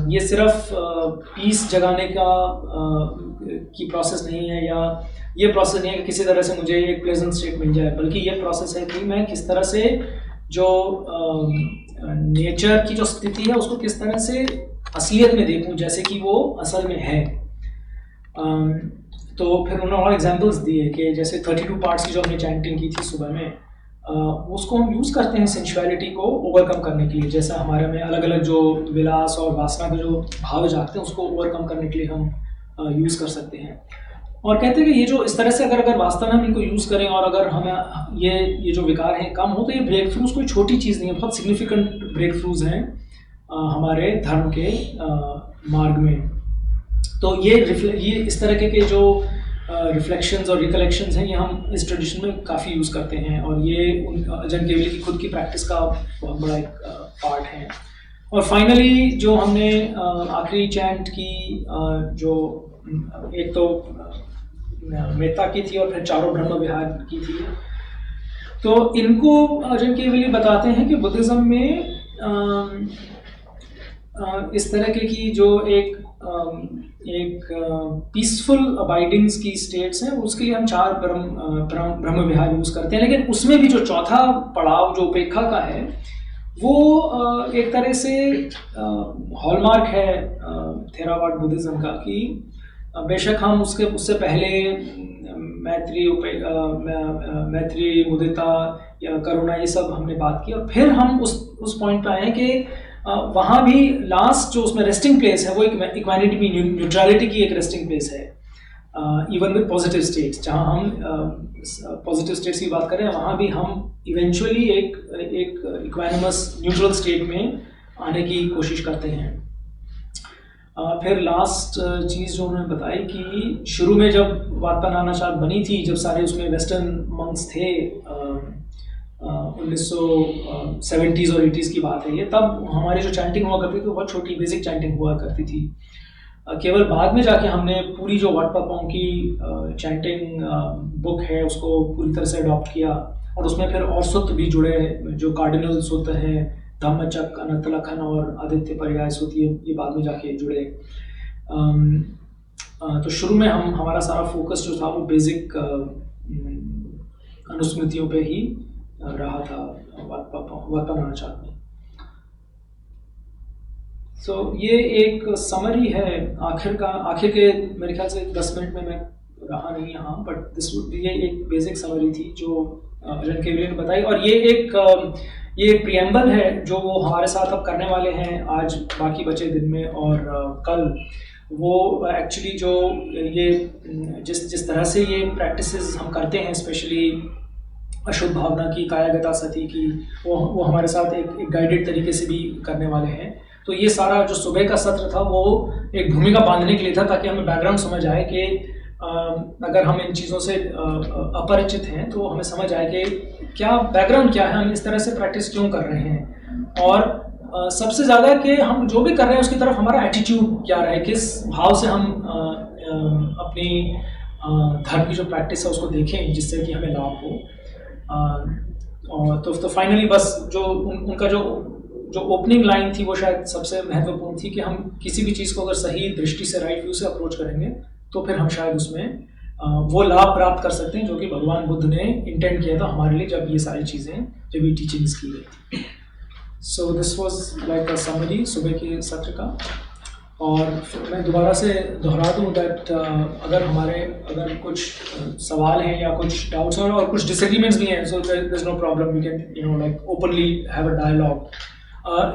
Speaker 1: ये सिर्फ पीस जगाने की प्रोसेस नहीं है, या ये प्रोसेस नहीं है कि किसी तरह से मुझे एक प्लेजेंट स्टेट मिल जाए, बल्कि ये प्रोसेस है कि मैं किस तरह से जो नेचर की जो स्थिति है उसको किस तरह से असलियत में देखूं जैसे कि वो असल में है। तो फिर उन्होंने और एग्जांपल्स दिए कि जैसे 32 पार्ट्स की जो हमने चैंटिंग की थी सुबह में, उसको हम यूज़ करते हैं सेंसुअलिटी को ओवरकम करने के लिए। जैसा हमारे में अलग अलग जो विलास और वासना के जो भाव जागते हैं उसको ओवरकम करने के लिए हम यूज़ कर सकते हैं। और कहते हैं कि ये जो इस तरह से अगर वास्तव में हम इनको यूज़ करें और अगर हमें ये जो विकार हैं कम हो, तो ये ब्रेक थ्रूज कोई छोटी चीज़ नहीं है, बहुत सिग्निफिकेंट ब्रेक थ्रूज हैं हमारे धर्म के मार्ग में। तो ये इस तरह के जो रिफ्लेक्शंस और रिकलेक्शंस हैं, ये हम इस ट्रेडिशन में काफ़ी यूज़ करते हैं, और ये अजहन केवली की खुद की प्रैक्टिस का बहुत बड़ा एक पार्ट है। और फाइनली जो हमने आखिरी चैंट की जो एक तो मेता की थी और फिर चारों ब्रह्म विहार की थी, तो इनको अजहन केवली बताते हैं कि बुद्धिज़्म में इस तरह की जो एक पीसफुल अबाइडिंग्स की स्टेट्स हैं, उसके लिए हम चार ब्रह्म विहार यूज़ करते हैं। लेकिन उसमें भी जो चौथा पड़ाव जो उपेक्षा का है, वो एक तरह से हॉलमार्क है थेरावाद बुद्धिज़्म का, कि बेशक हम उससे पहले मैत्री, मुदिता या करुणा, ये सब हमने बात की, और फिर हम उस पॉइंट पे आए हैं कि वहाँ भी लास्ट जो उसमें रेस्टिंग प्लेस है वो एक इक्वानिटी, न्यूट्रलिटी की एक रेस्टिंग प्लेस है, इवन विद पॉजिटिव स्टेट्स। जहाँ हम पॉजिटिव स्टेट्स की बात करें, वहाँ भी हम इवेंचुअली एक इक्वानिमस न्यूट्रल स्टेट में आने की कोशिश करते हैं। फिर लास्ट चीज़ जो उन्होंने बताई कि शुरू में जब वात्पानानाचार बनी थी, जब सारे उसमें वेस्टर्न मंक्स थे, 1970s और 80s की बात है ये, तब हमारी जो चैंटिंग हुआ करती थी वो बहुत छोटी बेसिक चैंटिंग हुआ करती थी। केवल बाद में जाके हमने पूरी जो वाटपापाओं की चैंटिंग बुक है उसको पूरी तरह से अडॉप्ट किया, और उसमें फिर और सूत्र भी जुड़े, जो कार्डिनल सूत्र हैं, धम्मचक, अनंतलखन और आदित्य पर्याय सूत्र ये बाद में जाके जुड़े। तो शुरू में हमारा सारा फोकस जो था वो बेसिक अनुस्मृतियों पे ही रहा था वर्तमानाचार में। सो ये एक समरी है आखिर के मेरे ख्याल से 10 मिनट में मैं रहा नहीं यहाँ, बट ये एक बेसिक समरी थी जो अजहन केवली ने बताई। और ये प्रियम्बल है जो वो हमारे साथ अब करने वाले हैं आज बाकी बचे दिन में और कल। वो एक्चुअली जो ये जिस तरह से ये प्रैक्टिसेस हम करते हैं, स्पेशली अशुद्ध भावना की, कायागता सती की, वो हमारे साथ एक गाइडेड तरीके से भी करने वाले हैं। तो ये सारा जो सुबह का सत्र था वो एक भूमिका बांधने के लिए था, ताकि हमें बैकग्राउंड समझ आए कि अगर हम इन चीज़ों से अपरिचित हैं तो हमें समझ आए कि क्या बैकग्राउंड क्या है, हम इस तरह से प्रैक्टिस क्यों कर रहे हैं, और सबसे ज़्यादा कि हम जो भी कर रहे हैं उसकी तरफ हमारा एटीट्यूड क्या रहे, किस भाव से हम अपनी धर्म की जो प्रैक्टिस है उसको देखें जिससे कि हमें लाभ हो। और तो फाइनली बस जो उनका जो ओपनिंग लाइन थी वो शायद सबसे महत्वपूर्ण थी कि हम किसी भी चीज़ को अगर सही दृष्टि से, राइट व्यू से अप्रोच करेंगे तो फिर हम शायद उसमें वो लाभ प्राप्त कर सकते हैं जो कि भगवान बुद्ध ने इंटेंड किया था हमारे लिए जब ये सारी चीज़ें, जब ये टीचिंग्स की गई थी। So this was like a summary सुबह के सत्र का। और मैं दोबारा से दोहरा दूँ दैट अगर कुछ सवाल हैं या कुछ डाउट्स हैं और कुछ डिसएग्रीमेंट्स भी हैं, so there is no problem, we can like openly have a dialogue.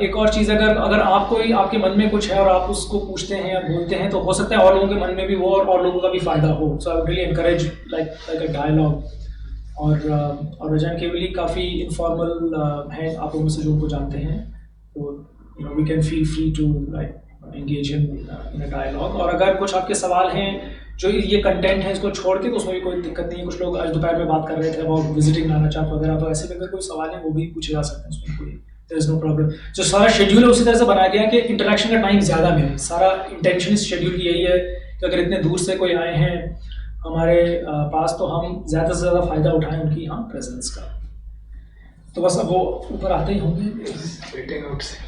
Speaker 1: एक और चीज़, अगर आपके मन में कुछ है और आप उसको पूछते हैं या बोलते हैं तो हो सकता है और लोगों के मन में भी वो और लोगों का भी फायदा हो। So I really encourage like a dialogue. और अजहन केवली काफ़ी इनफॉर्मल हैं आप लोगों से जो उनको जानते हैं, तो we can feel free to like engage in a dialogue। और अगर कुछ आपके सवाल हैं जो ये कंटेंट है इसको छोड़ के तो उसमें भी कोई दिक्कत नहीं है। कुछ लोग आज दोपहर में बात कर रहे थे अबाउट विजिटिंग नानाचार्य वगैरह, तो ऐसे में अगर कोई सवाल है वो भी पूछे जा सकते हैं, उसमें कोई देयर इज नो प्रॉब्लम। जो सारा शेड्यूल है उसी तरह से बनाया गया कि इंटरेक्शन का टाइम ज़्यादा मिले। सारा इंटेंशन इस शेड्यूल की यही है कि अगर इतने दूर से कोई आए हैं हमारे पास तो हम ज़्यादा से ज़्यादा फ़ायदा उठाएं उनकी यहाँ प्रेजेंस का। तो बस अब वो ऊपर आते ही होंगे। वेटिंग आउट से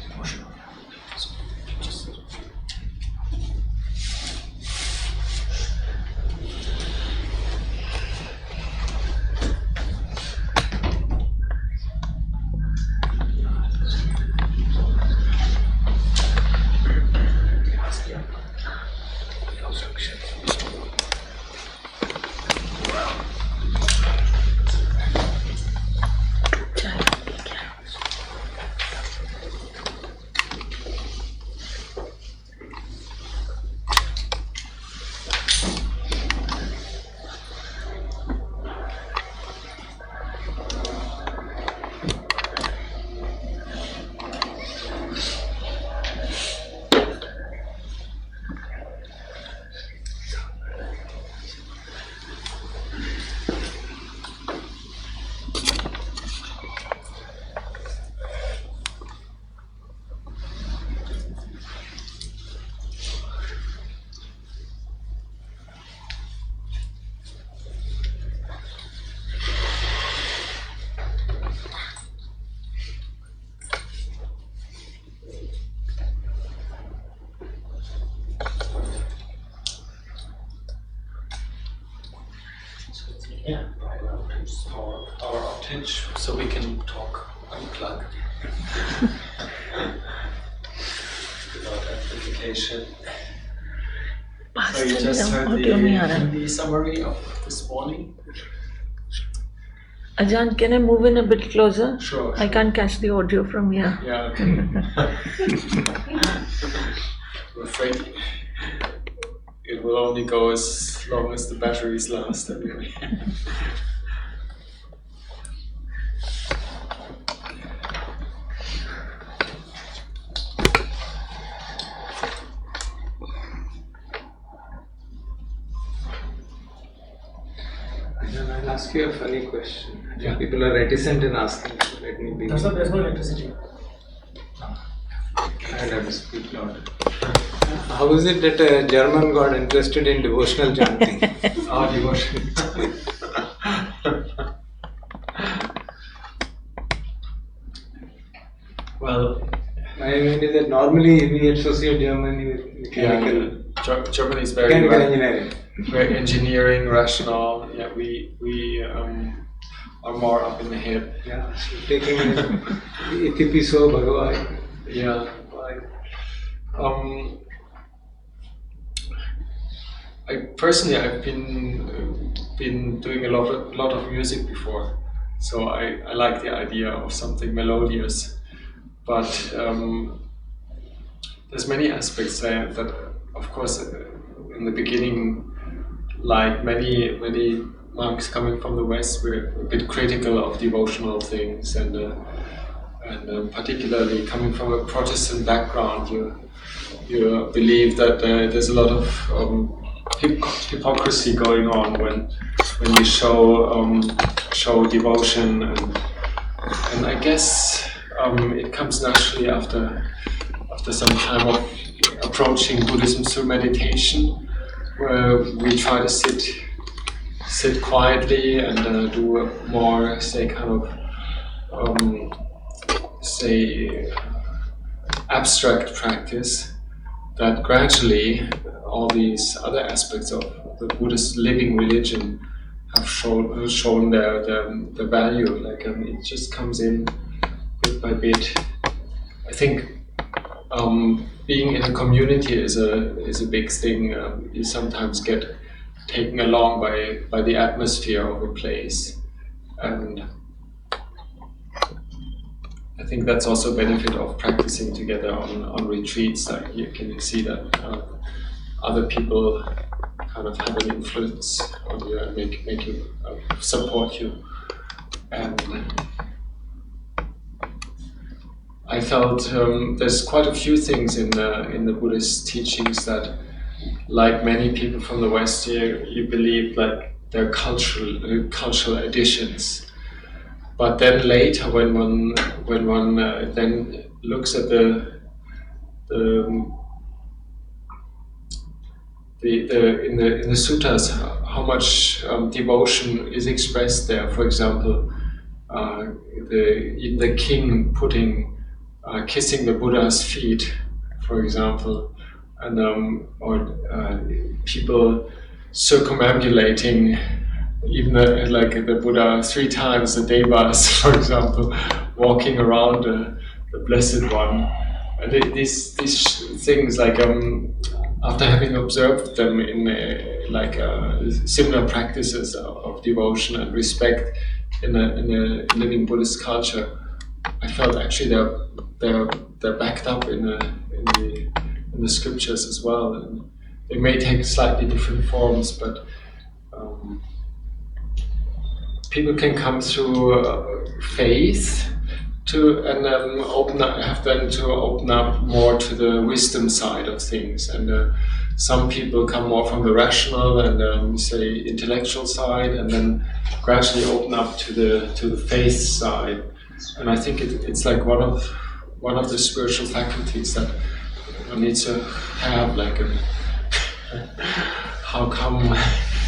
Speaker 2: our outage so we can talk unplugged without amplification. So you just heard the summary of this morning.
Speaker 3: Ajahn, can I move in a bit closer?
Speaker 2: Sure.
Speaker 3: I can't catch the audio from here.
Speaker 2: Yeah, okay. I'm afraid it will only go as long as the batteries last anyway.
Speaker 4: I'll ask you a funny question. Yeah. People are reticent in asking. Let me be.
Speaker 1: There's no electricity.
Speaker 4: I'll have to speak louder. How is it that a German got interested in devotional chanting?
Speaker 2: Devotion. Well,
Speaker 4: I mean is that normally we associate Germany with mechanical,
Speaker 2: Germany is very
Speaker 4: mechanical engineering.
Speaker 2: very engineering, rational. Yeah, we are more up in the head.
Speaker 4: Yeah, so taking iti piso bhagavad.
Speaker 2: Yeah, right. I've been doing a lot of music before, so I like the idea of something melodious. But there's many aspects there that, of course, in the beginning, like many monks coming from the West, we're a bit critical of devotional things, and particularly coming from a Protestant background, you believe that there's a lot of hypocrisy going on when we show devotion, and I guess it comes naturally after some time of approaching Buddhism through meditation, where we try to sit quietly and do a more, say, kind of abstract practice, that gradually all these other aspects of the Buddhist living religion have shown their value. Like it just comes in bit by bit. I think being in a community is a big thing. You sometimes get taken along by the atmosphere of a place, and I think that's also a benefit of practicing together on retreats. Like you can see that other people kind of have an influence on you and make you support you. And I felt there's quite a few things in the Buddhist teachings that, like many people from the West, you believe like they're cultural additions. But then later, when one then looks at the in the suttas, how much devotion is expressed there. For example, even the king kissing the Buddha's feet, for example, and or people circumambulating even the Buddha 3 times, the devas, for example, walking around the Blessed One. And these things, like after having observed them in similar practices of devotion and respect in a living Buddhist culture, I felt actually they're backed up in the scriptures as well. And they may take slightly different forms, but people can come through faith and open up more to the wisdom side of things. And some people come more from the rational and say intellectual side, and then gradually open up to the faith side. And I think it's like one of the spiritual faculties that one needs to have. Like, how come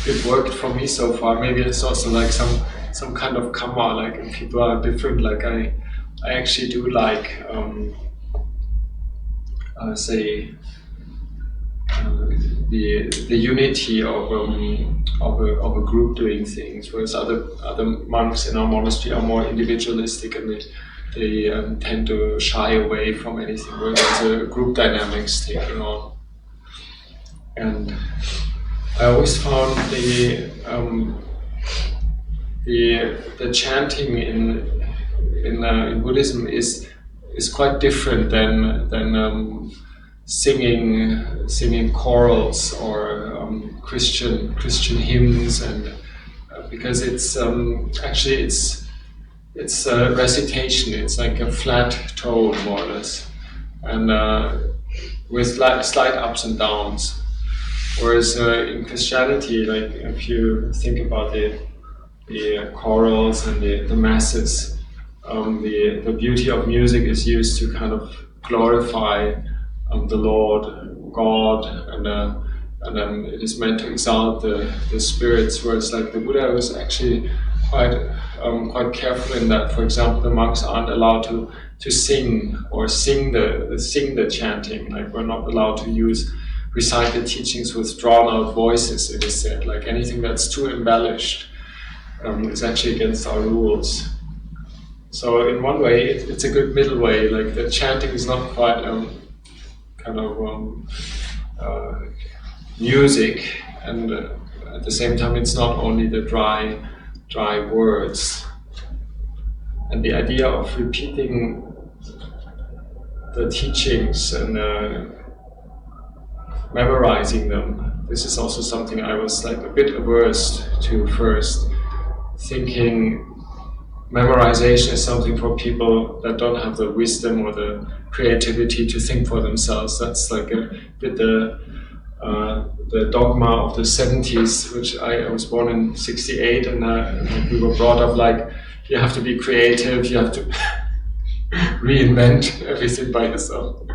Speaker 2: it worked for me so far? Maybe it's also like some kind of karma. Like people are different. Like I actually do like the unity of a group doing things, whereas other monks in our monastery are more individualistic, and they tend to shy away from anything where there's a group dynamics taking on. And I always found the chanting in Buddhism is quite different than singing chorals or Christian hymns, and because it's actually it's recitation. It's like a flat tone, more or less, and with slight ups and downs. Whereas in Christianity, like if you think about the chorals and the masses, the beauty of music is used to kind of glorify the Lord God, and it is meant to exalt the spirits. Whereas like the Buddha was actually quite careful in that. For example, the monks aren't allowed to sing or sing the chanting. Like, we're not allowed to recite the teachings with drawn out voices, it is said. Like, anything that's too embellished is actually against our rules. So in one way, it's a good middle way. Like, the chanting is not quite music, and at the same time, it's not only the dry words. And the idea of repeating the teachings and memorizing them, this is also something I was like a bit averse to first, thinking memorization is something for people that don't have the wisdom or the creativity to think for themselves. That's like a bit the dogma of the 70s, which I was born in 68, and we were brought up like, you have to be creative, you have to reinvent everything by yourself.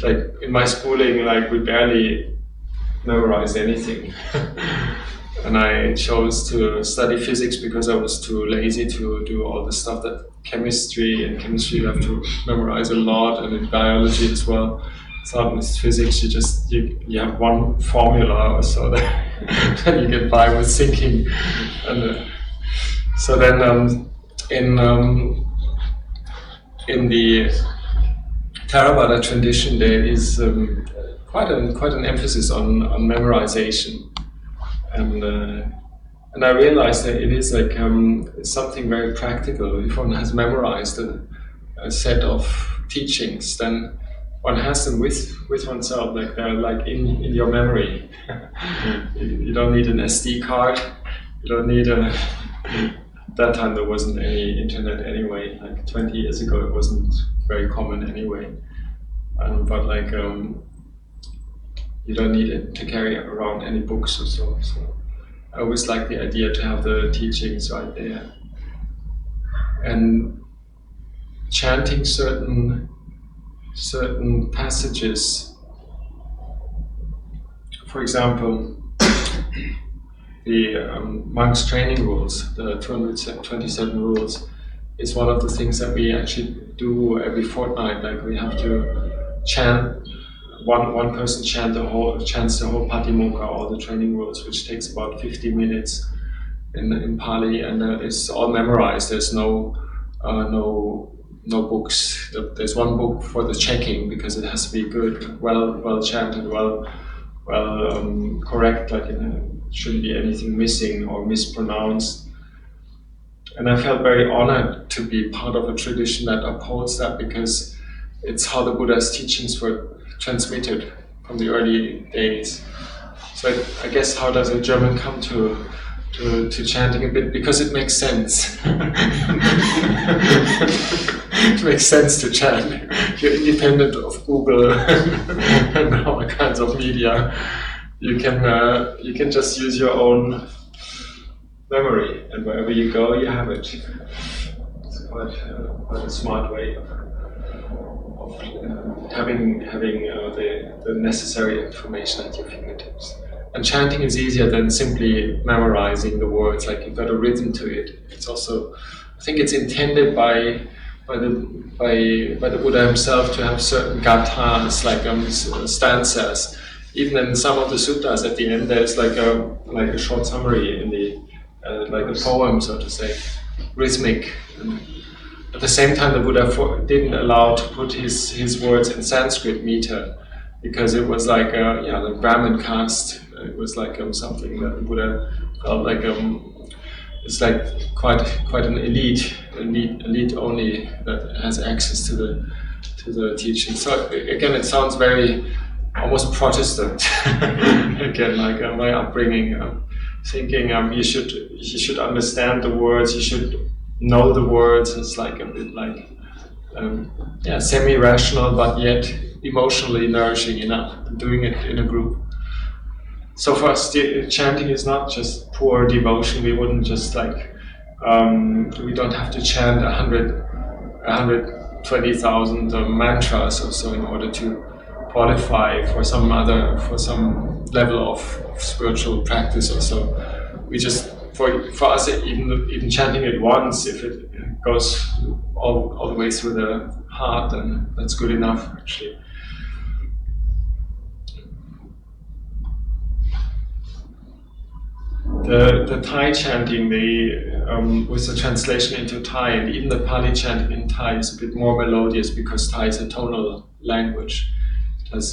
Speaker 2: Like, in my schooling, like, we barely memorized anything. And I chose to study physics because I was too lazy to do all the stuff that chemistry. In chemistry you have to memorize a lot, and in biology as well. It's not with physics, you have one formula or so that then you get by with thinking. And so then in the Theravada tradition there is quite an emphasis on memorization. And I realized that it is like something very practical. If one has memorized a set of teachings, then one has them with oneself, like they're like in your memory. You don't need an SD card. You don't need at that time there wasn't any internet anyway. Like 20 years ago, it wasn't very common anyway. But like you don't need it to carry around any books or so. So I always like the idea to have the teachings right there. And chanting certain passages. For example, the monks' training rules, the 227 rules, is one of the things that we actually do every fortnight. Like, we have to chant. One person chants the whole Patimokkha, all the training rules, which takes about 50 minutes in Pali, and it's all memorized. There's no books. There's one book for the checking because it has to be good, well chanted, well correct. Like, shouldn't be anything missing or mispronounced. And I felt very honored to be part of a tradition that upholds that, because it's how the Buddha's teachings were transmitted from the early days. So I guess, how does a German come to chanting a bit? Because it makes sense. It makes sense to chant. You're independent of Google and all kinds of media. You can just use your own memory, and wherever you go, you have it. It's quite a smart way of having the necessary information at your fingertips. And chanting is easier than simply memorizing the words. Like, you've got a rhythm to it. It's also, I think it's intended by the Buddha himself to have certain gathas, like stanzas. Even in some of the suttas, at the end there's like a short summary in the like a poem, so to say, rhythmic. And at the same time, the Buddha didn't allow to put his words in Sanskrit meter, because it was like the Brahmin caste. It was like something that the Buddha felt like it's like quite an elite only that has access to the teaching. So again, it sounds very almost Protestant. Again, like my upbringing, thinking you should understand the words, you should know the words. It's like a bit like semi-rational, but yet emotionally nourishing enough. Doing it in a group. So for us, chanting is not just pure devotion. We wouldn't just like we don't have to chant 120,000 mantras or so in order to qualify for some level of spiritual practice or so. We just for us, even chanting it once, if it goes all the way through the heart, then that's good enough, actually. The Thai chanting, with the translation into Thai, and even the Pali chanting in Thai is a bit more melodious because Thai is a tonal language. It has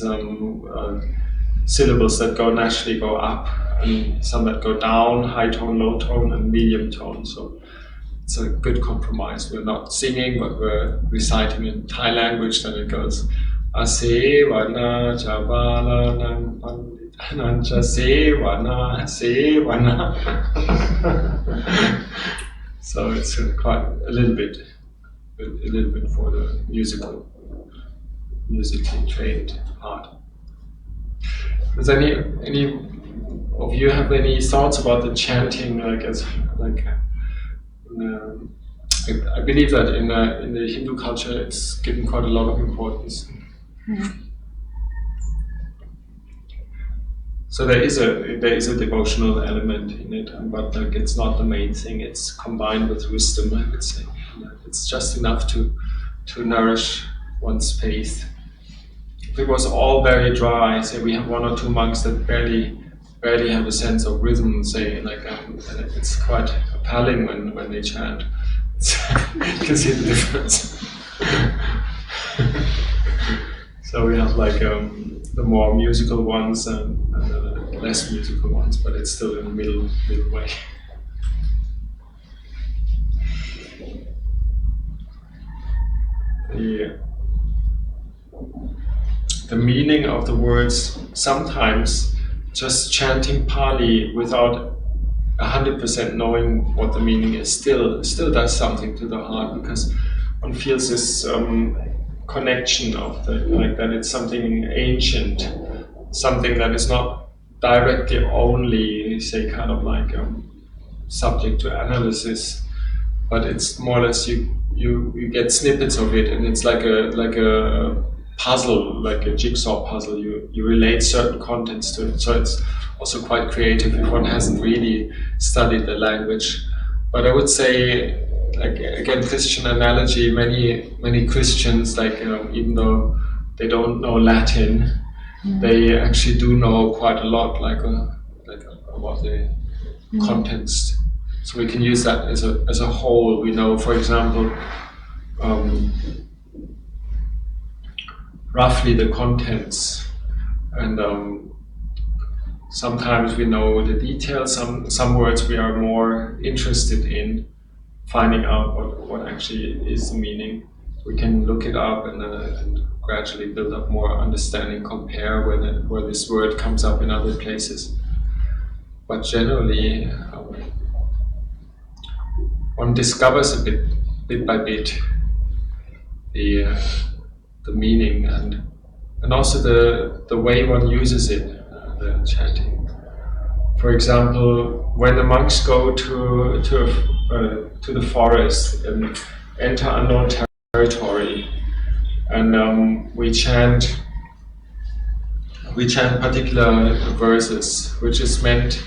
Speaker 2: syllables that naturally go up, and some that go down, high tone, low tone, and medium tone. So it's a good compromise. We're not singing, but we're reciting in Thai language. Then it goes Ase Vana Chavala Nan Pandita Se Vana Se Vana. So it's quite a little bit for the musically trained part. Does any of you have any thoughts about the chanting? I believe that in the Hindu culture, it's given quite a lot of importance. So there is a devotional element in it, but it's not the main thing. It's combined with wisdom, I would say. It's just enough to nourish one's faith. If it was all very dry, say we have one or two monks that barely have a sense of rhythm, say, it's quite appalling when they chant. You can see the difference. So we have the more musical ones and the less musical ones, but it's still in the middle way. The meaning of the words, sometimes just chanting Pali without 100% knowing what the meaning is still does something to the heart, because one feels this connection of that it's something ancient, something that is not directly only, say, kind of subject to analysis, but it's more or less you get snippets of it, and it's like a puzzle, like a jigsaw puzzle. You relate certain contents to it, so it's also quite creative if one hasn't really studied the language. But I would say, again, Christian analogy, many Christians, even though they don't know Latin, they actually do know quite a lot, about the contents. So we can use that as a whole. We know, for example, roughly the contents, and sometimes we know the details. Some words we are more interested in finding out what actually is the meaning. We can look it up and gradually build up more understanding, compare where this word comes up in other places. But generally, one discovers bit by bit the meaning and also the way one uses it, the chanting. For example, when the monks go to the forest and enter unknown territory, and we chant particular verses, which is meant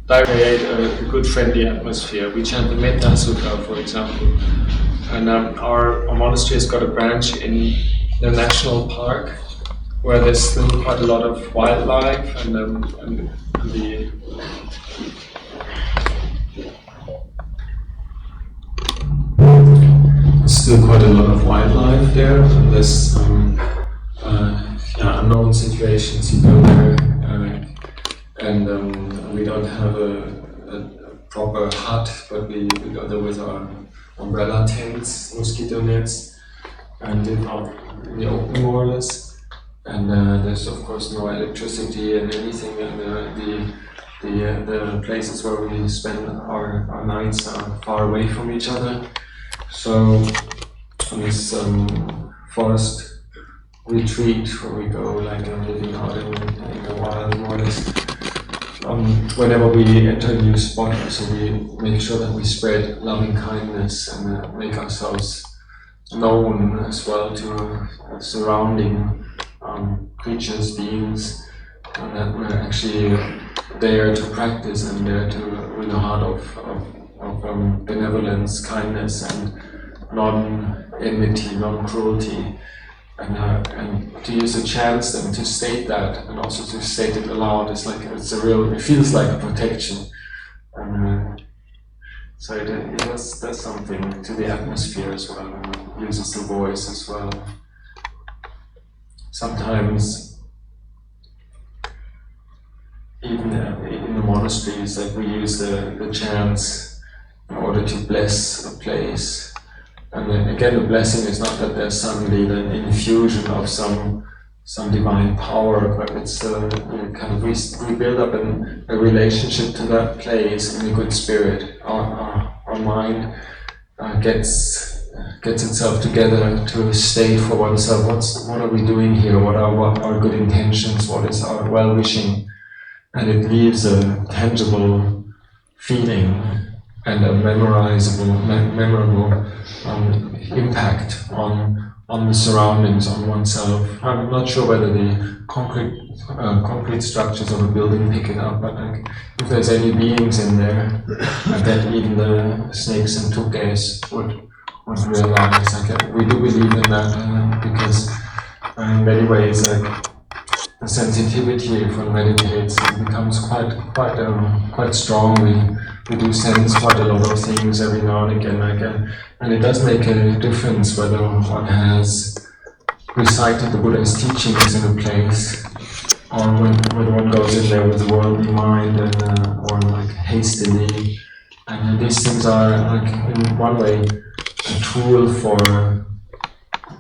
Speaker 2: to create a good, friendly atmosphere. We chant the Metta Sutta, for example, and our monastery has got a branch in the national park where there's still quite a lot of wildlife, and there's still quite a lot of wildlife there, and there's unknown situations you go there, and we don't have a proper hut, but we go there with our umbrella tents, mosquito nets, and live out in the open more or less. And there's of course no electricity and anything, and the places where we spend our nights are far away from each other. So on this forest retreat where we go living out in the wild more or less, whenever we enter a new spot, so we make sure that we spread loving kindness and make ourselves known as well to surrounding creatures, beings, and that we're actually there to practice and there to, with a heart of benevolence, kindness, and non-enmity, non-cruelty, and to use the chants and to state that, and also to state it aloud. It's like it feels like a protection, and so it does something to the atmosphere as well. And it uses the voice as well. Sometimes, even in the monasteries, like we use the chants in order to bless a place. And then again, the blessing is not that there's suddenly an infusion of some divine power, but it's kind of we build up a relationship to that place in a good spirit. Our mind gets itself together to state for oneself what are we doing here, what are our good intentions, what is our well-wishing, and it leaves a tangible feeling and a memorable impact on the surroundings, on oneself. I'm not sure whether the concrete structures of a building pick it up, but like, if there's any beings in there, that even the snakes and tukes would realize. Like, we do believe in that because in many ways, like, the sensitivity for meditates becomes quite strong. We do sense quite a lot of things every now and again, and it does make a difference whether one has recited the Buddha's teachings in a place, or whether one goes in there with a worldly mind or like hastily. And these things are, like, in one way a tool for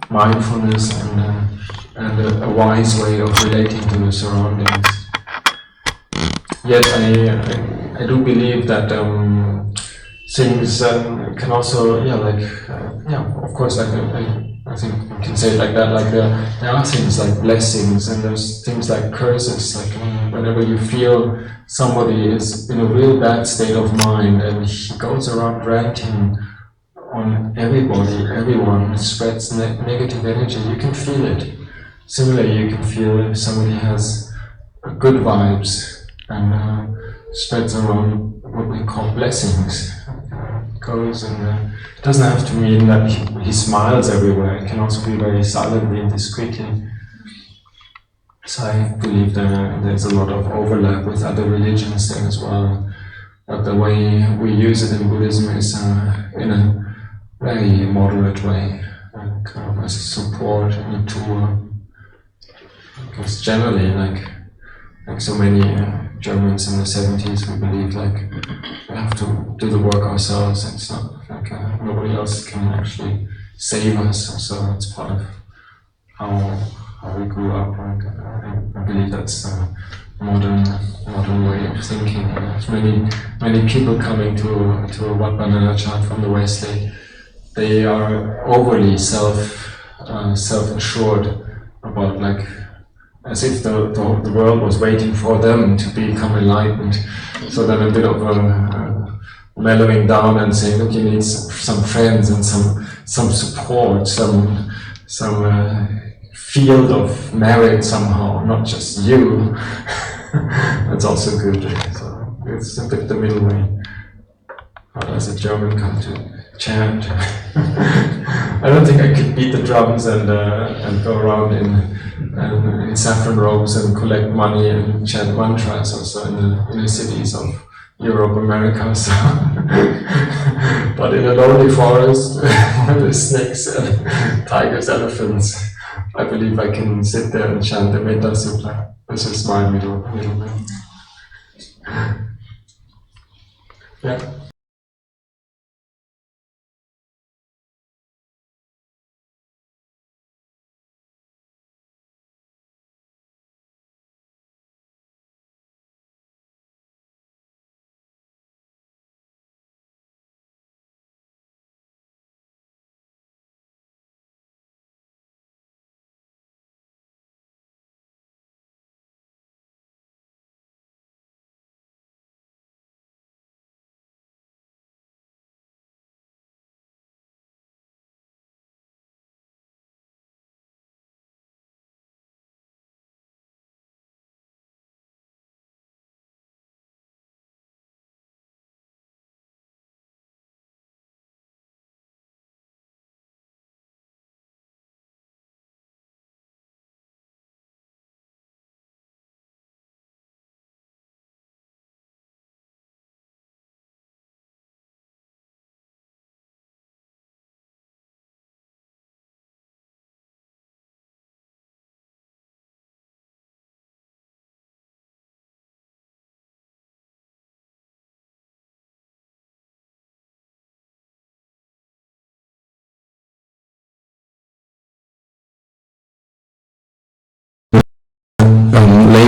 Speaker 2: mindfulness and a wise way of relating to the surroundings. Yet I do believe that things can also, of course, I think you can say it like that, like there are things like blessings and there's things like curses, like whenever you feel somebody is in a real bad state of mind and he goes around ranting on everyone, spreads negative energy, you can feel it. Similarly, you can feel if somebody has good vibes and spreads around what we call blessings. Goes and it doesn't have to mean that he smiles everywhere. It can also be very silently and discreetly. So I believe there's a lot of overlap with other religions there as well. But the way we use it in Buddhism is in a very moderate way, kind of as a support and a tool. Because generally, like so many Germans in the 70s, we believe like we have to do the work ourselves. It's not like nobody else can actually save us. So it's part of how we grew up. I believe that's a modern way of thinking. There's many people coming to a Wat Banana chant from the West. They are overly self-assured about, like, as if the world was waiting for them to become enlightened. So then a bit of mellowing down and saying, look, you need some friends and some support, some field of merit somehow, not just you. That's also good. So it's a bit the middle way. How does a German come to chant? I don't think I could beat the drums and go around in saffron robes and collect money and chant mantras also in the inner cities of Europe, America. So but in a lonely forest where there's snakes, tigers, elephants, I believe I can sit there and chant the Metta Sutta. This is my middle way. Yeah.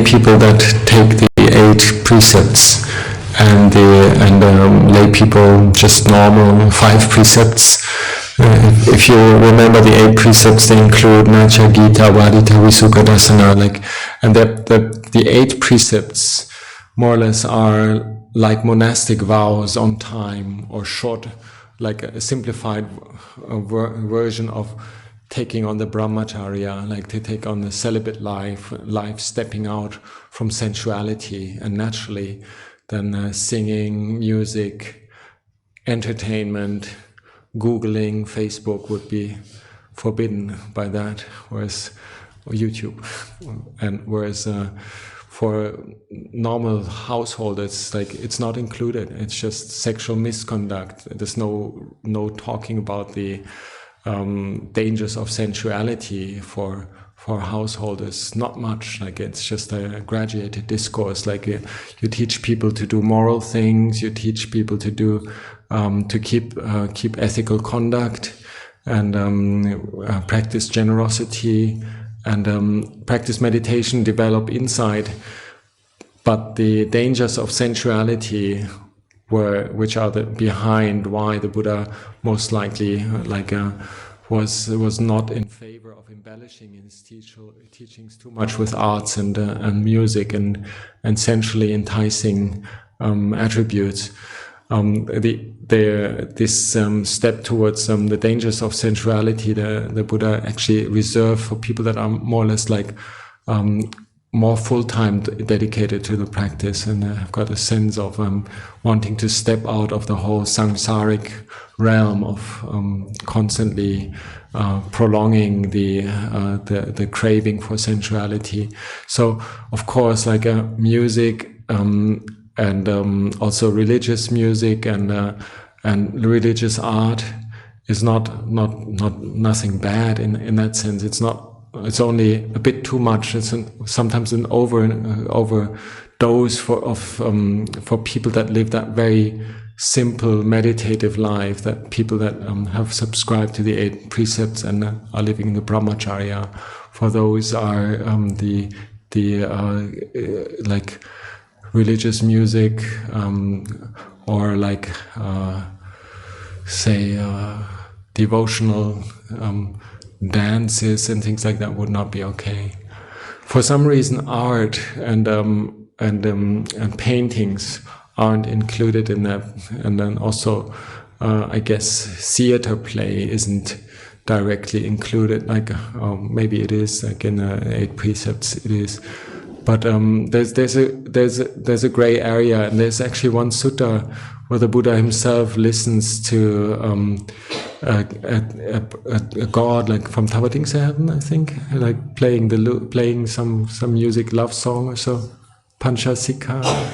Speaker 5: people that take the 8 precepts, and lay people just normal 5 precepts. If you remember the 8 precepts, they include Nacha, Gita, Vadita, Visuka, Dasana, and the 8 precepts more or less are like monastic vows on time, or short, like a simplified version of taking on the brahmacharya, like to take on the celibate life, stepping out from sensuality, and naturally then singing, music, entertainment, Googling, Facebook would be forbidden by that, whereas YouTube, and whereas for normal householders, it's not included. It's just sexual misconduct. There's no talking about the dangers of sensuality for householders. Not much. It's just a graduated discourse. You teach people to do moral things. You teach people to do to keep ethical conduct, and practice generosity, and practice meditation, develop insight. But the dangers of sensuality, which are behind why the Buddha most likely was not in favor of embellishing his teachings too much with arts and music and sensually enticing attributes. This step towards the dangers of sensuality, the Buddha actually reserved for people that are more or less more full-time dedicated to the practice, and have got a sense of wanting to step out of the whole samsaric realm of constantly prolonging the craving for sensuality. So, of course, music and also religious music and religious art is not nothing bad in that sense. It's only a bit too much. It's sometimes an overdose for people that live that very simple meditative life. That people that have subscribed to the 8 precepts and are living in the brahmacharya. For those are religious music, or devotional dances and things like that would not be okay. For some reason, art and paintings aren't included in that, and then also, I guess, theater play isn't directly included. Maybe it is, in 8 precepts it is. But there's a gray area, and there's actually one sutta where the Buddha himself listens to a god from Tavatingsa heaven, I think, playing some music, love song or so, Panchasika.
Speaker 4: I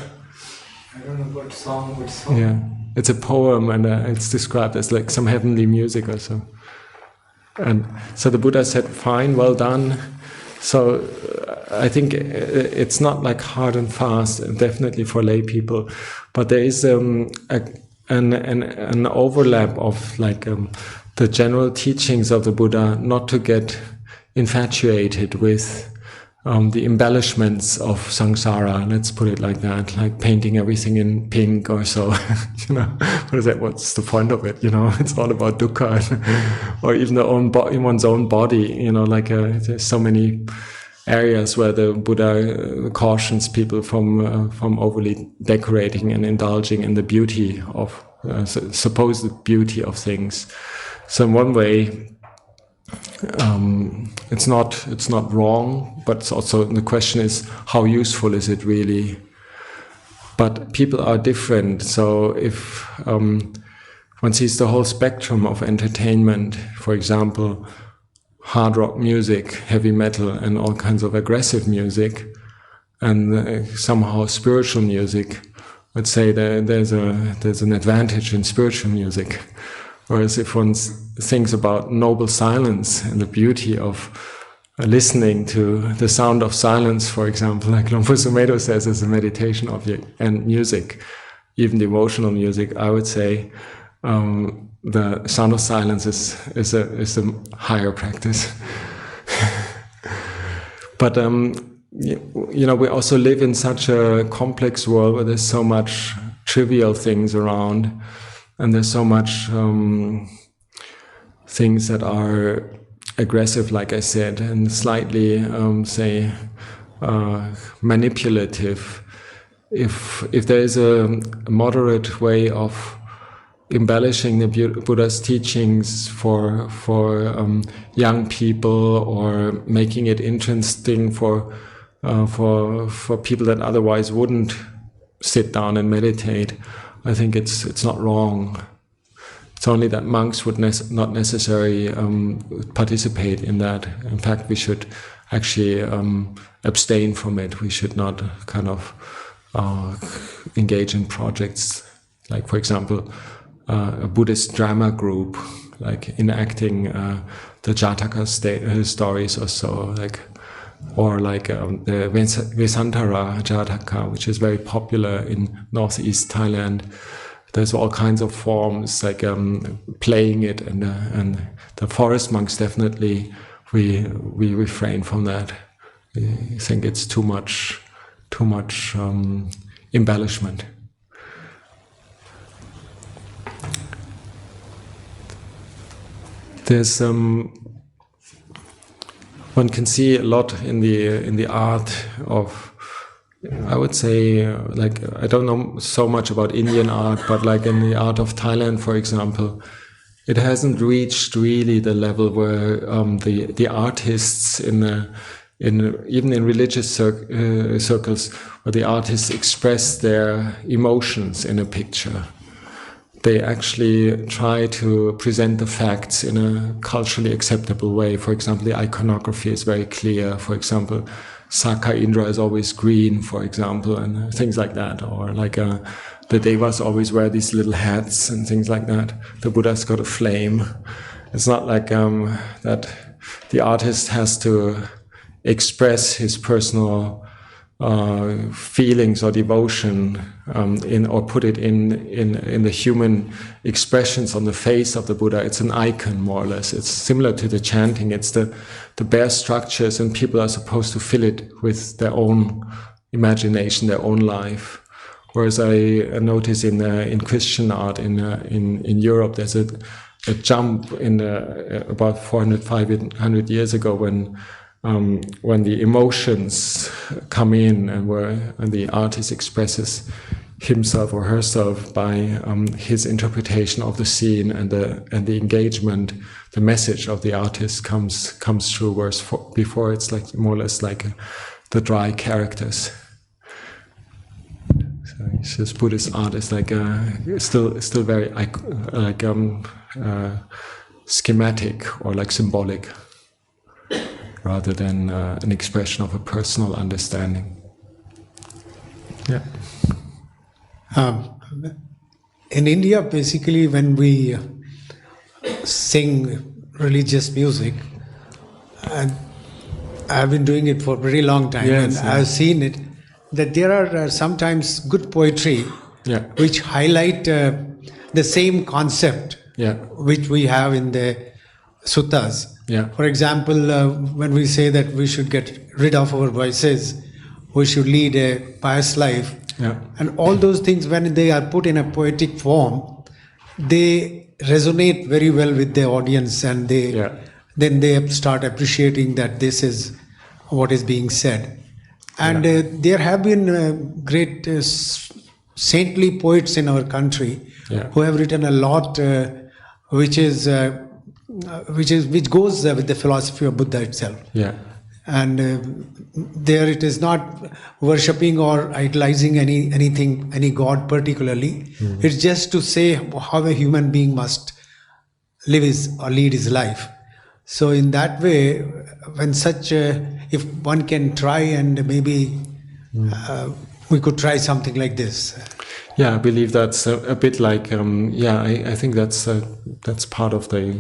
Speaker 4: don't know what song.
Speaker 5: Yeah, it's a poem, and it's described as some heavenly music or so. And so the Buddha said, "Fine, well done." So I think it's not hard and fast, definitely for lay people, but there is an overlap of the general teachings of the Buddha, not to get infatuated with the embellishments of samsara. Let's put it like that, painting everything in pink or so. What is that? What's the point of it? It's all about dukkha, or even in one's own body. There's so many areas where the Buddha cautions people from overly decorating and indulging in the beauty of supposed beauty of things. So in one way, it's not wrong, but it's also, the question is, how useful is it really? But people are different, so if one sees the whole spectrum of entertainment, for example, hard rock music, heavy metal, and all kinds of aggressive music, and somehow spiritual music, let's say there's an advantage in spiritual music. Whereas if one thinks about noble silence and the beauty of listening to the sound of silence, for example, like Lompo Sumedho says, as a meditation object, and music, even devotional music, I would say the sound of silence is a higher practice. But we also live in such a complex world where there's so much trivial things around, and there's so much things that are aggressive, like I said, and slightly, manipulative. If there is a moderate way of embellishing the Buddha's teachings for young people, or making it interesting for people that otherwise wouldn't sit down and meditate, I think it's not wrong. It's only that monks would not necessarily participate in that. In fact, we should actually abstain from it. We should not kind of engage in projects like, for example, a Buddhist drama group, like enacting the Jataka stories or so, or the Vesantara Jataka, which is very popular in northeast Thailand. There's all kinds of forms, like playing it, and the forest monks definitely we refrain from that. We think it's too much embellishment. There's one can see a lot in the art of, I would say, I don't know so much about Indian art, but like in the art of Thailand, for example, it hasn't reached really the level where the artists even in religious circles, where the artists express their emotions in a picture. They actually try to present the facts in a culturally acceptable way. For example, the iconography is very clear. For example, Saka Indra is always green, for example, and things like that. Or the Devas always wear these little hats and things like that. The Buddha's got a flame. It's not like that the artist has to express his personal feelings or devotion or put it in the human expressions on the face of the Buddha. It's an icon, more or less. It's similar to the chanting. It's the bare structures, and people are supposed to fill it with their own imagination, their own life. Whereas I notice in Christian art in Europe, there's a jump in about 400-500 years ago when the emotions come in, and the artist expresses himself or herself by his interpretation of the scene, and the engagement, the message of the artist comes through. Whereas before, it's like more or less like the dry characters. So it's just Buddhist art is like still very schematic or like symbolic, rather than an expression of a personal understanding. Yeah.
Speaker 6: In India, basically, when we sing religious music, and I've been doing it for a very long time,
Speaker 5: yes,
Speaker 6: and
Speaker 5: yeah.
Speaker 6: I've seen it, that there are sometimes good poetry which highlight the same concept which we have in the suttas.
Speaker 5: Yeah.
Speaker 6: For example, when we say that we should get rid of our vices, we should lead a pious life, and all those things, when they are put in a poetic form, they resonate very well with the audience, and then they start appreciating that this is what is being said. And there have been great saintly poets in our country who have written a lot, which goes with the philosophy of Buddha itself. Yeah. And there it is not worshipping or idolizing any god particularly. Mm-hmm. It's just to say how a human being must lead his life. So in that way, when if one can try, and maybe we could try something like this.
Speaker 5: Yeah, I believe that's a bit like I think that's part of the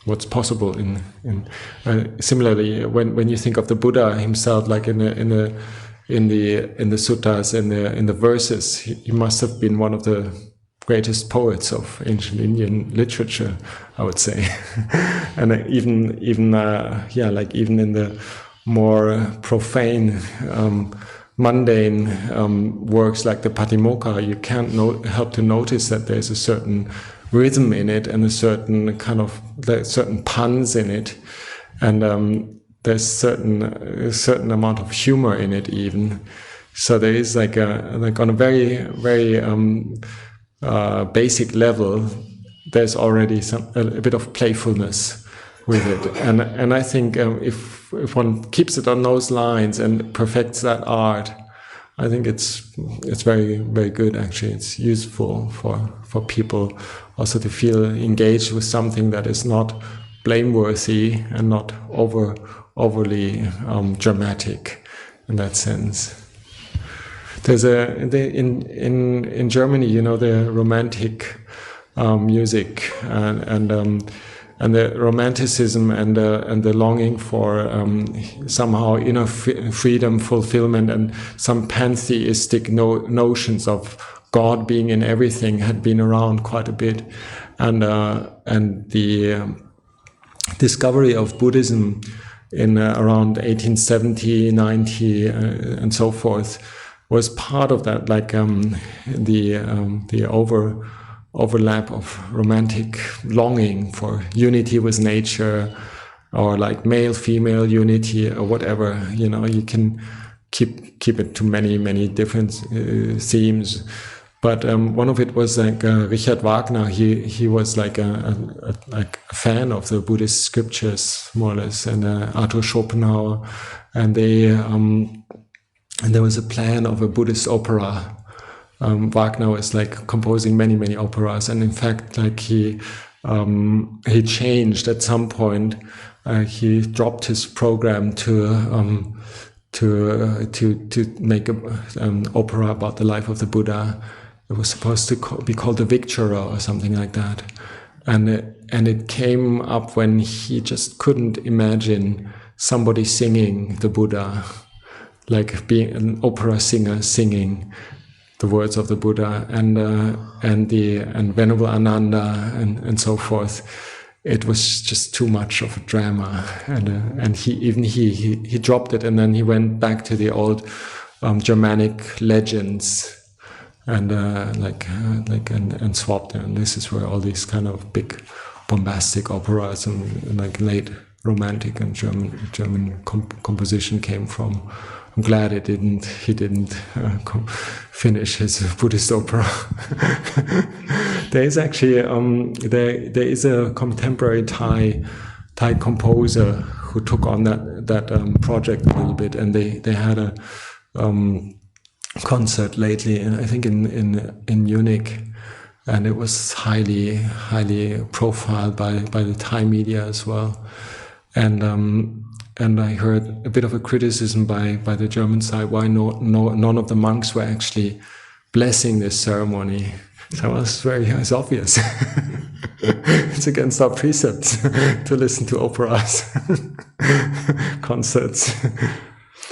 Speaker 5: what's possible in similarly when you think of the Buddha himself, like in the suttas, in the verses, he must have been one of the greatest poets of ancient Indian literature, I would say. And even in the more profane, mundane works like the Patimokkha, you can't help to notice that there's a certain rhythm in it and a certain certain puns in it, and there's a certain amount of humor in it even. So there is like on a very, very basic level, there's already a bit of playfulness with it, and I think if one keeps it on those lines and perfects that art, I think it's very, very good. Actually, it's useful for people also to feel engaged with something that is not blameworthy and not overly dramatic in that sense. There's in Germany, the romantic music and the romanticism and the longing for somehow inner freedom, fulfillment, and some pantheistic notions of God being in everything had been around quite a bit, and the discovery of Buddhism in around 1870, 90, and so forth was part of that, like the overlap of romantic longing for unity with nature, or like male-female unity, or whatever. You can keep it to many different themes. But one of it was like Richard Wagner. He was like a fan of the Buddhist scriptures, more or less, and Arthur Schopenhauer, and there was a plan of a Buddhist opera. Wagner was like composing many operas, and in fact, like he changed at some point. He dropped his program to make an opera about the life of the Buddha. It was supposed to be called The Victurer or something like that, and it came up when he just couldn't imagine somebody singing the Buddha, like being an opera singer singing the words of the Buddha and Venerable Ananda and so forth. It was just too much of a drama, and he dropped it, and then he went back to the old Germanic legends and swapped them. And this is where all these kind of big bombastic operas and like late Romantic and German composition came from. I'm glad he didn't finish his Buddhist opera. There is actually there is a contemporary Thai composer who took on that project a little bit, and they had a concert lately, I think in Munich, and it was highly profiled by the Thai media as well, and I heard a bit of a criticism by the German side why none of the monks were actually blessing this ceremony. So it's obvious. It's against our precepts to listen to operas, concerts.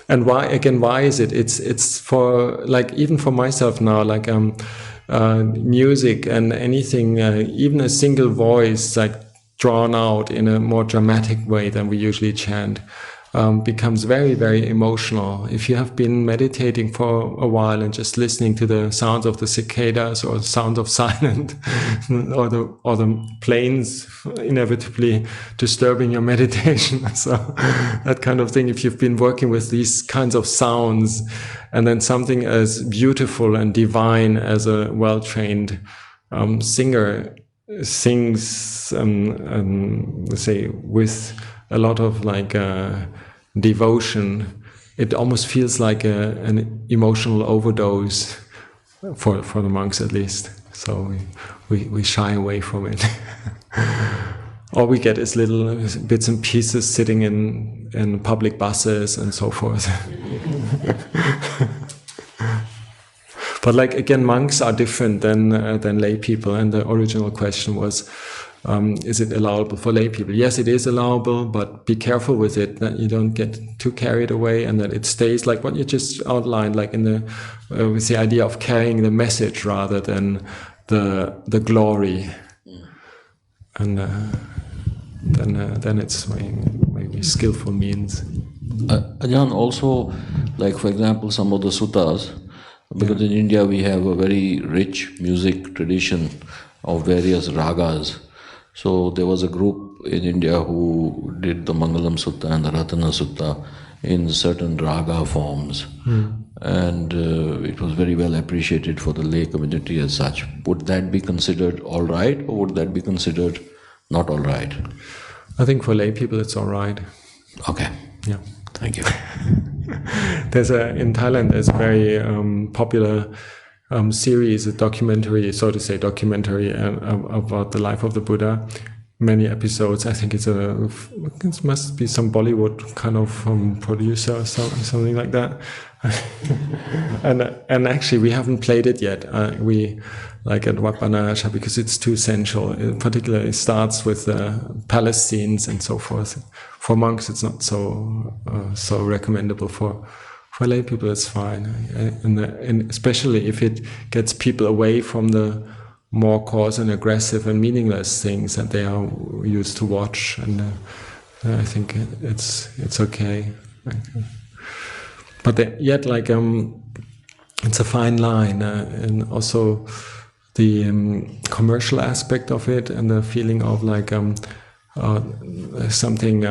Speaker 5: And why is it? It's for, like, even for myself now, like music and anything, even a single voice, like drawn out in a more dramatic way than we usually chant, becomes very, very emotional. If you have been meditating for a while and just listening to the sounds of the cicadas or the sound of silence or the planes inevitably disturbing your meditation, so that kind of thing, if you've been working with these kinds of sounds, and then something as beautiful and divine as a well-trained singer sings, let's say, with a lot of like devotion, it almost feels like an emotional overdose for the monks, at least. So we shy away from it. All we get is little bits and pieces sitting in public buses and so forth. But like, again, monks are different than lay people, and the original question was, is it allowable for lay people? Yes, it is allowable, but be careful with it, that you don't get too carried away, and that it stays like what you just outlined, like in with the idea of carrying the message rather than the glory, and then it's maybe skillful means.
Speaker 7: Ajahn, also, like for example, some of the suttas, because in India we have a very rich music tradition of various ragas. So there was a group in India who did the Mangalam Sutta and the Ratana Sutta in certain raga forms. And it was very well appreciated for the lay community as such. Would that be considered all right, or would that be considered not all right?
Speaker 5: I think for lay people it's all right.
Speaker 7: Okay.
Speaker 5: Yeah.
Speaker 7: Thank you.
Speaker 5: In Thailand there's a very popular series, a documentary about the life of the Buddha. Many episodes. I think it must be some Bollywood kind of producer or something like that. and actually we haven't played it yet. We like at Wat Banarasha because it's too sensual. In particular, it starts with palace scenes and so forth. For monks, it's not so recommendable. For lay people, it's fine, and especially if it gets people away from the more coarse and aggressive and meaningless things that they are used to watch, and I think it's okay. But yet, like it's a fine line, and also the commercial aspect of it, and the feeling of like something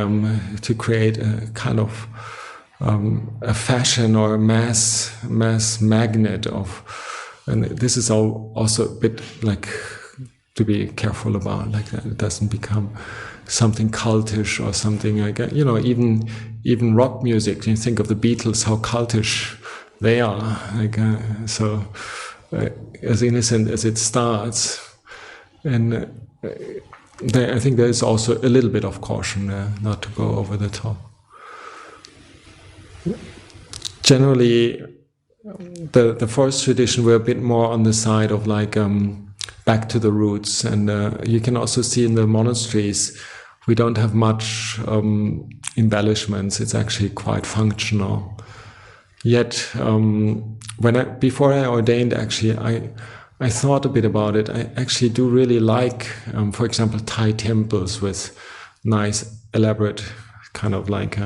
Speaker 5: to create a kind of a fashion or a mass magnet of. And this is also a bit like to be careful about, like that it doesn't become something cultish or something like that. You know, even rock music. You think of the Beatles, how cultish they are. Like as innocent as it starts, and I think there is also a little bit of caution there, not to go over the top. Generally, the forest tradition were a bit more on the side of like back to the roots, and you can also see in the monasteries we don't have much embellishments. It's actually quite functional. Yet before I ordained, actually I thought a bit about it. I actually do really like, for example, Thai temples with nice elaborate kind of like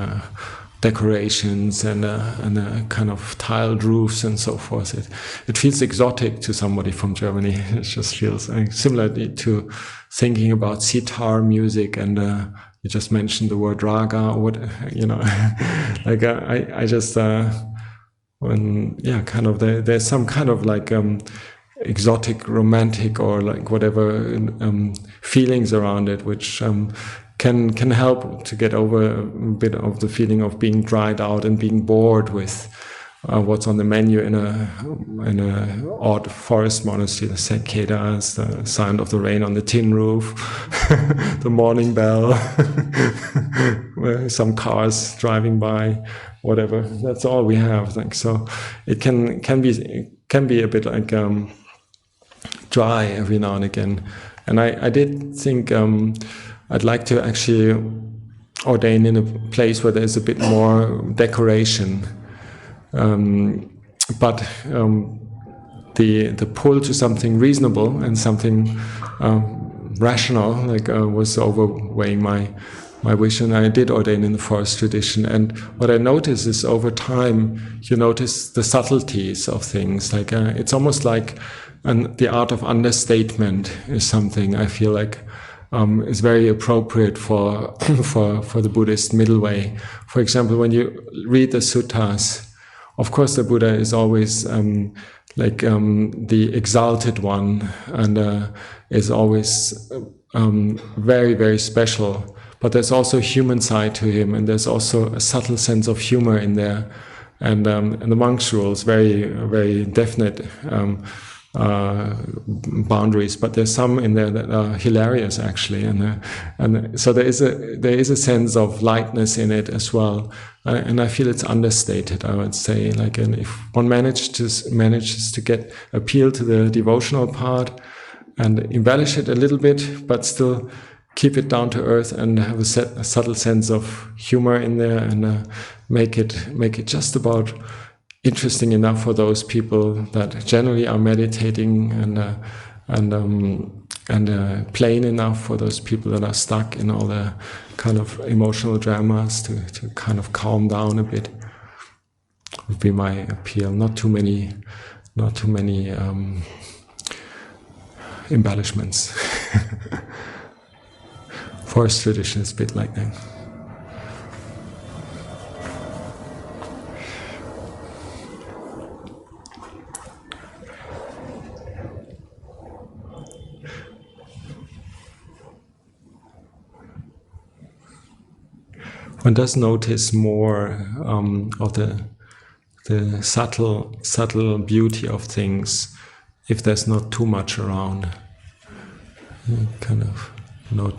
Speaker 5: decorations and kind of tiled roofs and so forth. It feels exotic to somebody from Germany. It just feels similar to thinking about sitar music, and you just mentioned the word raga, or what, you know, like I just kind of there's some kind of like exotic, romantic, or like whatever feelings around it, which can help to get over a bit of the feeling of being dried out and being bored with what's on the menu in a odd forest monastery, the cicadas, the sound of the rain on the tin roof, the morning bell, some cars driving by, whatever. That's all we have. Like, so it can be a bit like dry every now and again. And I did think I'd like to actually ordain in a place where there's a bit more decoration, but the pull to something reasonable and something rational, like was overweighing my wish, and I did ordain in the forest tradition. And what I notice is over time you notice the subtleties of things. Like it's almost like the art of understatement is something I feel like is very appropriate for the Buddhist middle way. For example, when you read the suttas, of course the Buddha is always the exalted one, and is always very, very special. But there's also a human side to him, and there's also a subtle sense of humor in there. And the monk's rules, very, very definite boundaries, but there's some in there that are hilarious actually, and so there is a sense of lightness in it as well, and I feel it's understated, I would say. Like, and if one manages to appeal to the devotional part and embellish it a little bit, but still keep it down to earth and have a subtle sense of humor in there, and make it just about interesting enough for those people that generally are meditating, and and plain enough for those people that are stuck in all the kind of emotional dramas to kind of calm down a bit. Would be my appeal. Not too many embellishments. Forest tradition is a bit like that. One does notice more of the subtle beauty of things if there's not too much around. You kind of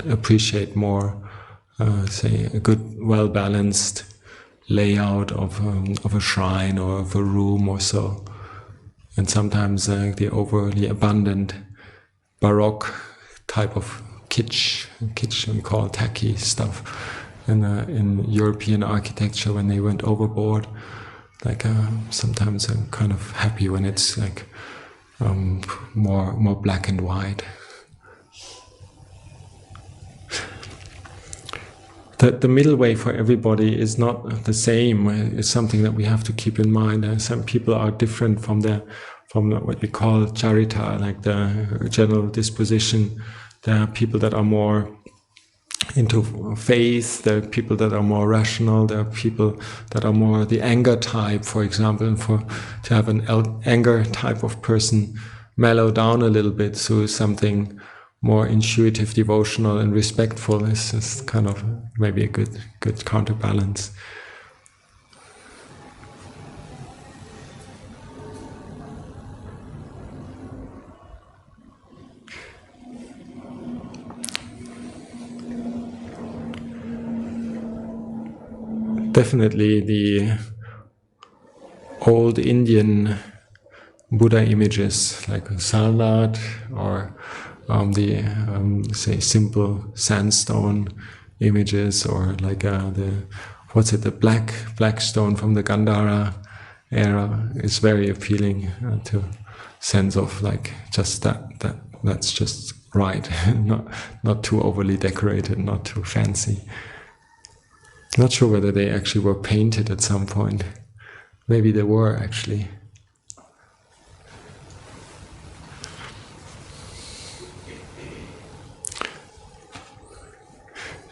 Speaker 5: appreciate more, say, a good, well-balanced layout of a shrine or of a room or so. And sometimes the overly abundant Baroque type of kitsch we call tacky stuff in European architecture, when they went overboard. Like sometimes I'm kind of happy when it's like more black and white. The middle way for everybody is not the same. It's something that we have to keep in mind. Some people are different from what we call charita, like the general disposition. There are people that are more into faith, there are people that are more rational, there are people that are more the anger type, for example. And to have an anger type of person mellow down a little bit so something more intuitive, devotional and respectful is kind of maybe a good counterbalance. Definitely the old Indian Buddha images like Sarnath or say simple sandstone images, or like the black stone from the Gandhara era is very appealing to sense of like just that's just right, not too overly decorated, not too fancy. Not sure whether they actually were painted at some point. Maybe they were actually.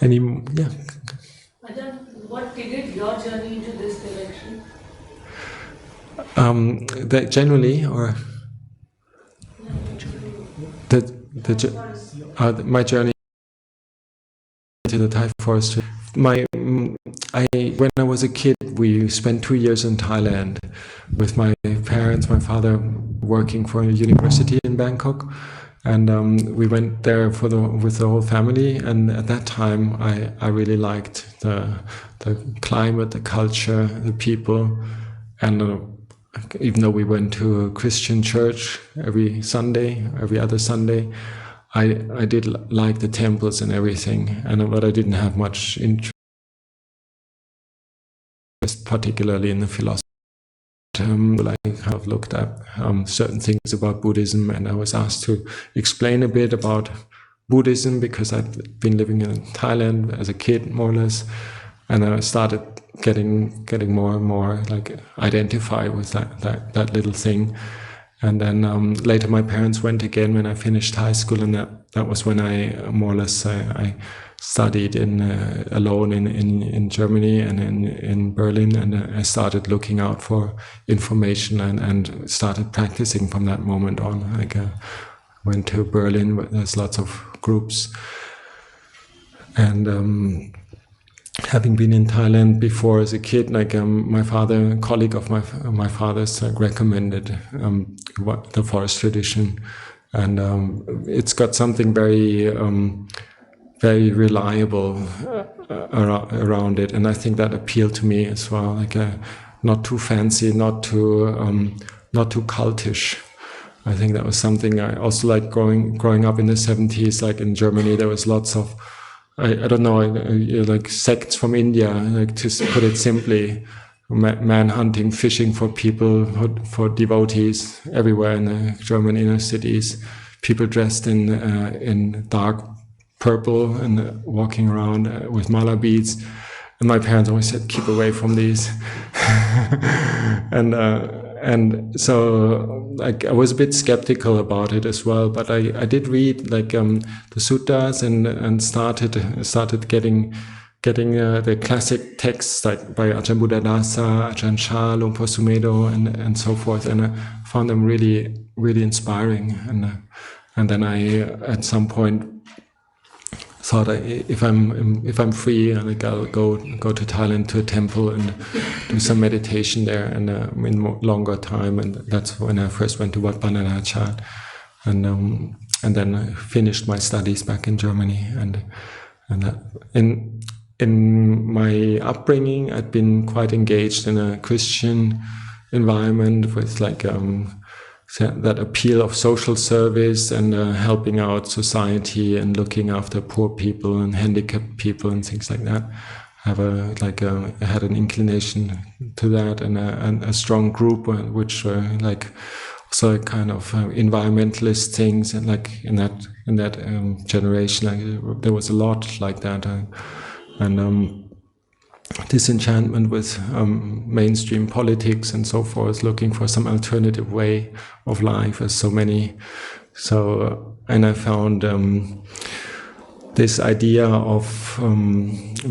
Speaker 5: Yeah.
Speaker 3: Ajahn, what triggered your journey into this direction?
Speaker 5: That generally, or my journey to the Thai forest. When I was a kid, we spent 2 years in Thailand with my parents, my father working for a university in Bangkok, and we went there with the whole family. And at that time, I really liked the climate, the culture, the people, and even though we went to a Christian church every other Sunday, I did like the temples and everything, but I didn't have much interest, particularly in the philosophy. I kind of looked up certain things about Buddhism, and I was asked to explain a bit about Buddhism because I'd been living in Thailand as a kid, more or less, and I started getting more and more like identified with that little thing. And then later my parents went again when I finished high school, and that was when I more or less I studied alone in Germany and in Berlin, and I started looking out for information and started practicing from that moment on. Like went to Berlin where there's lots of groups, and having been in Thailand before as a kid, like my father, a colleague of my father's, recommended the forest tradition, and it's got something very very reliable around it, and I think that appealed to me as well. Like not too fancy, not too cultish. I think that was something I also like growing up in the 70s. Like in Germany, there was lots of I don't know, like sects from India, like to put it simply, man hunting, fishing for people, for devotees everywhere in the German inner cities. people dressed in dark purple and walking around with mala beads. And my parents always said, keep away from these. And so like I was a bit skeptical about it as well, but I did read like the suttas and started getting the classic texts like by Ajahn Buddhadasa, Ajahn Chah, Luang Por Sumedho, and so forth, and I found them really, really inspiring. And then I at some point thought if I'm free, like I'll go to Thailand to a temple and do some meditation there, and in longer time. And that's when I first went to Wat Panarachat, and then I finished my studies back in Germany. And in my upbringing, I'd been quite engaged in a Christian environment with like that appeal of social service and helping out society and looking after poor people and handicapped people and things like that. I had an inclination to that, and a strong group which were like also kind of environmentalist things, and like in that generation, like, there was a lot like that, and disenchantment with mainstream politics and so forth, looking for some alternative way of life, as so many. So, and I found this idea of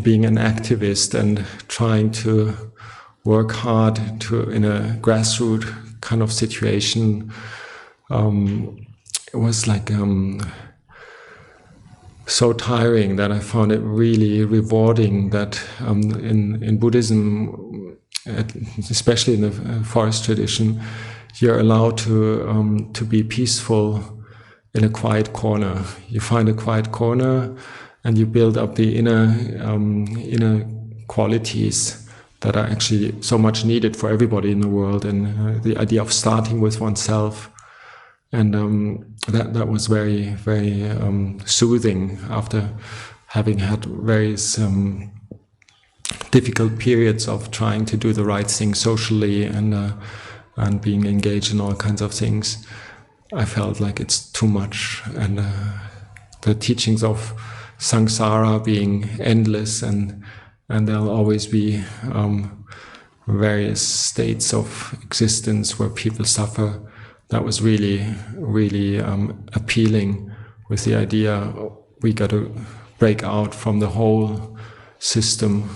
Speaker 5: being an activist and trying to work hard in a grassroots kind of situation. It was like so tiring that I found it really rewarding that in Buddhism, especially in the forest tradition, you're allowed to be peaceful in a quiet corner. You find a quiet corner and you build up the inner qualities that are actually so much needed for everybody in the world, and the idea of starting with oneself. And that was very, very soothing after having had various difficult periods of trying to do the right thing socially and being engaged in all kinds of things. I felt like it's too much, and the teachings of samsara being endless, and there'll always be various states of existence where people suffer. That was really, really appealing, with the idea we got to break out from the whole system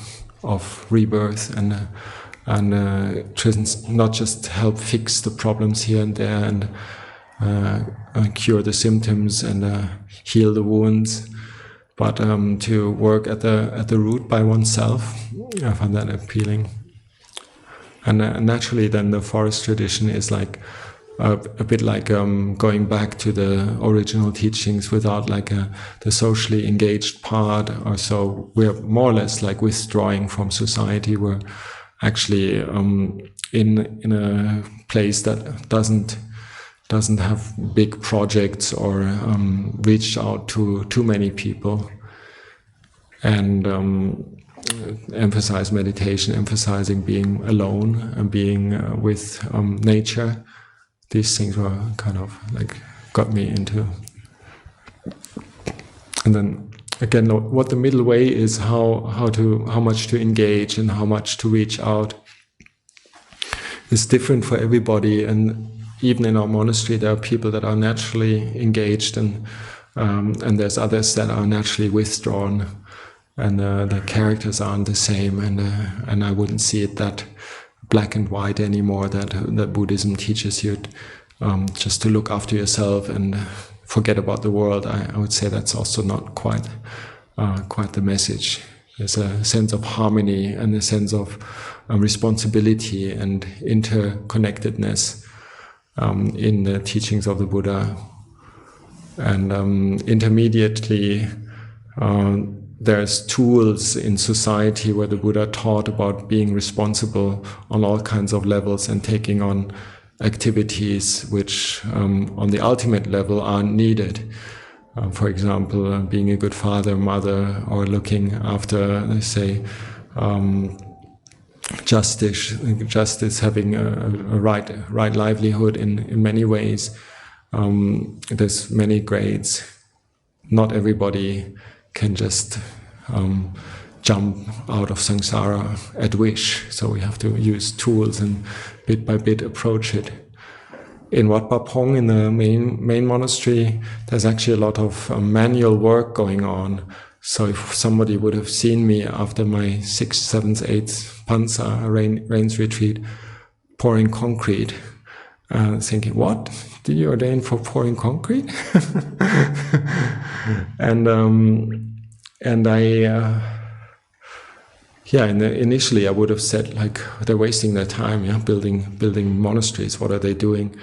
Speaker 5: of rebirth and not just help fix the problems here and there and cure the symptoms and heal the wounds, but to work at the root by oneself. I found that appealing. And naturally, then the forest tradition is like a bit like going back to the original teachings without like the socially engaged part or so. We're more or less like withdrawing from society. We're actually in a place that doesn't have big projects or reach out to too many people, and emphasize meditation, emphasizing being alone and being with nature. These things were kind of like got me into. And then again, what the middle way is, how much to engage and how much to reach out is different for everybody. And even in our monastery, there are people that are naturally engaged, and there's others that are naturally withdrawn, and the characters aren't the same. And I wouldn't see it that black and white anymore, that Buddhism teaches you just to look after yourself and forget about the world. I would say that's also not quite the message. There's a sense of harmony and a sense of responsibility and interconnectedness in the teachings of the Buddha. And intermediately, there's tools in society where the Buddha taught about being responsible on all kinds of levels and taking on activities which on the ultimate level aren't needed. For example, being a good father, mother, or looking after, let's say, justice, having a right livelihood in many ways. there's many grades. Not everybody can just jump out of samsara at wish, so we have to use tools and bit by bit approach it. In Wat Pa Pong, in the main monastery, there's actually a lot of manual work going on. So if somebody would have seen me after my 6th, 7th, 8th Pansa rains retreat pouring concrete, thinking, what? Did you ordain for pouring concrete? and initially I would have said, like, they're wasting their time, building monasteries. What are they doing?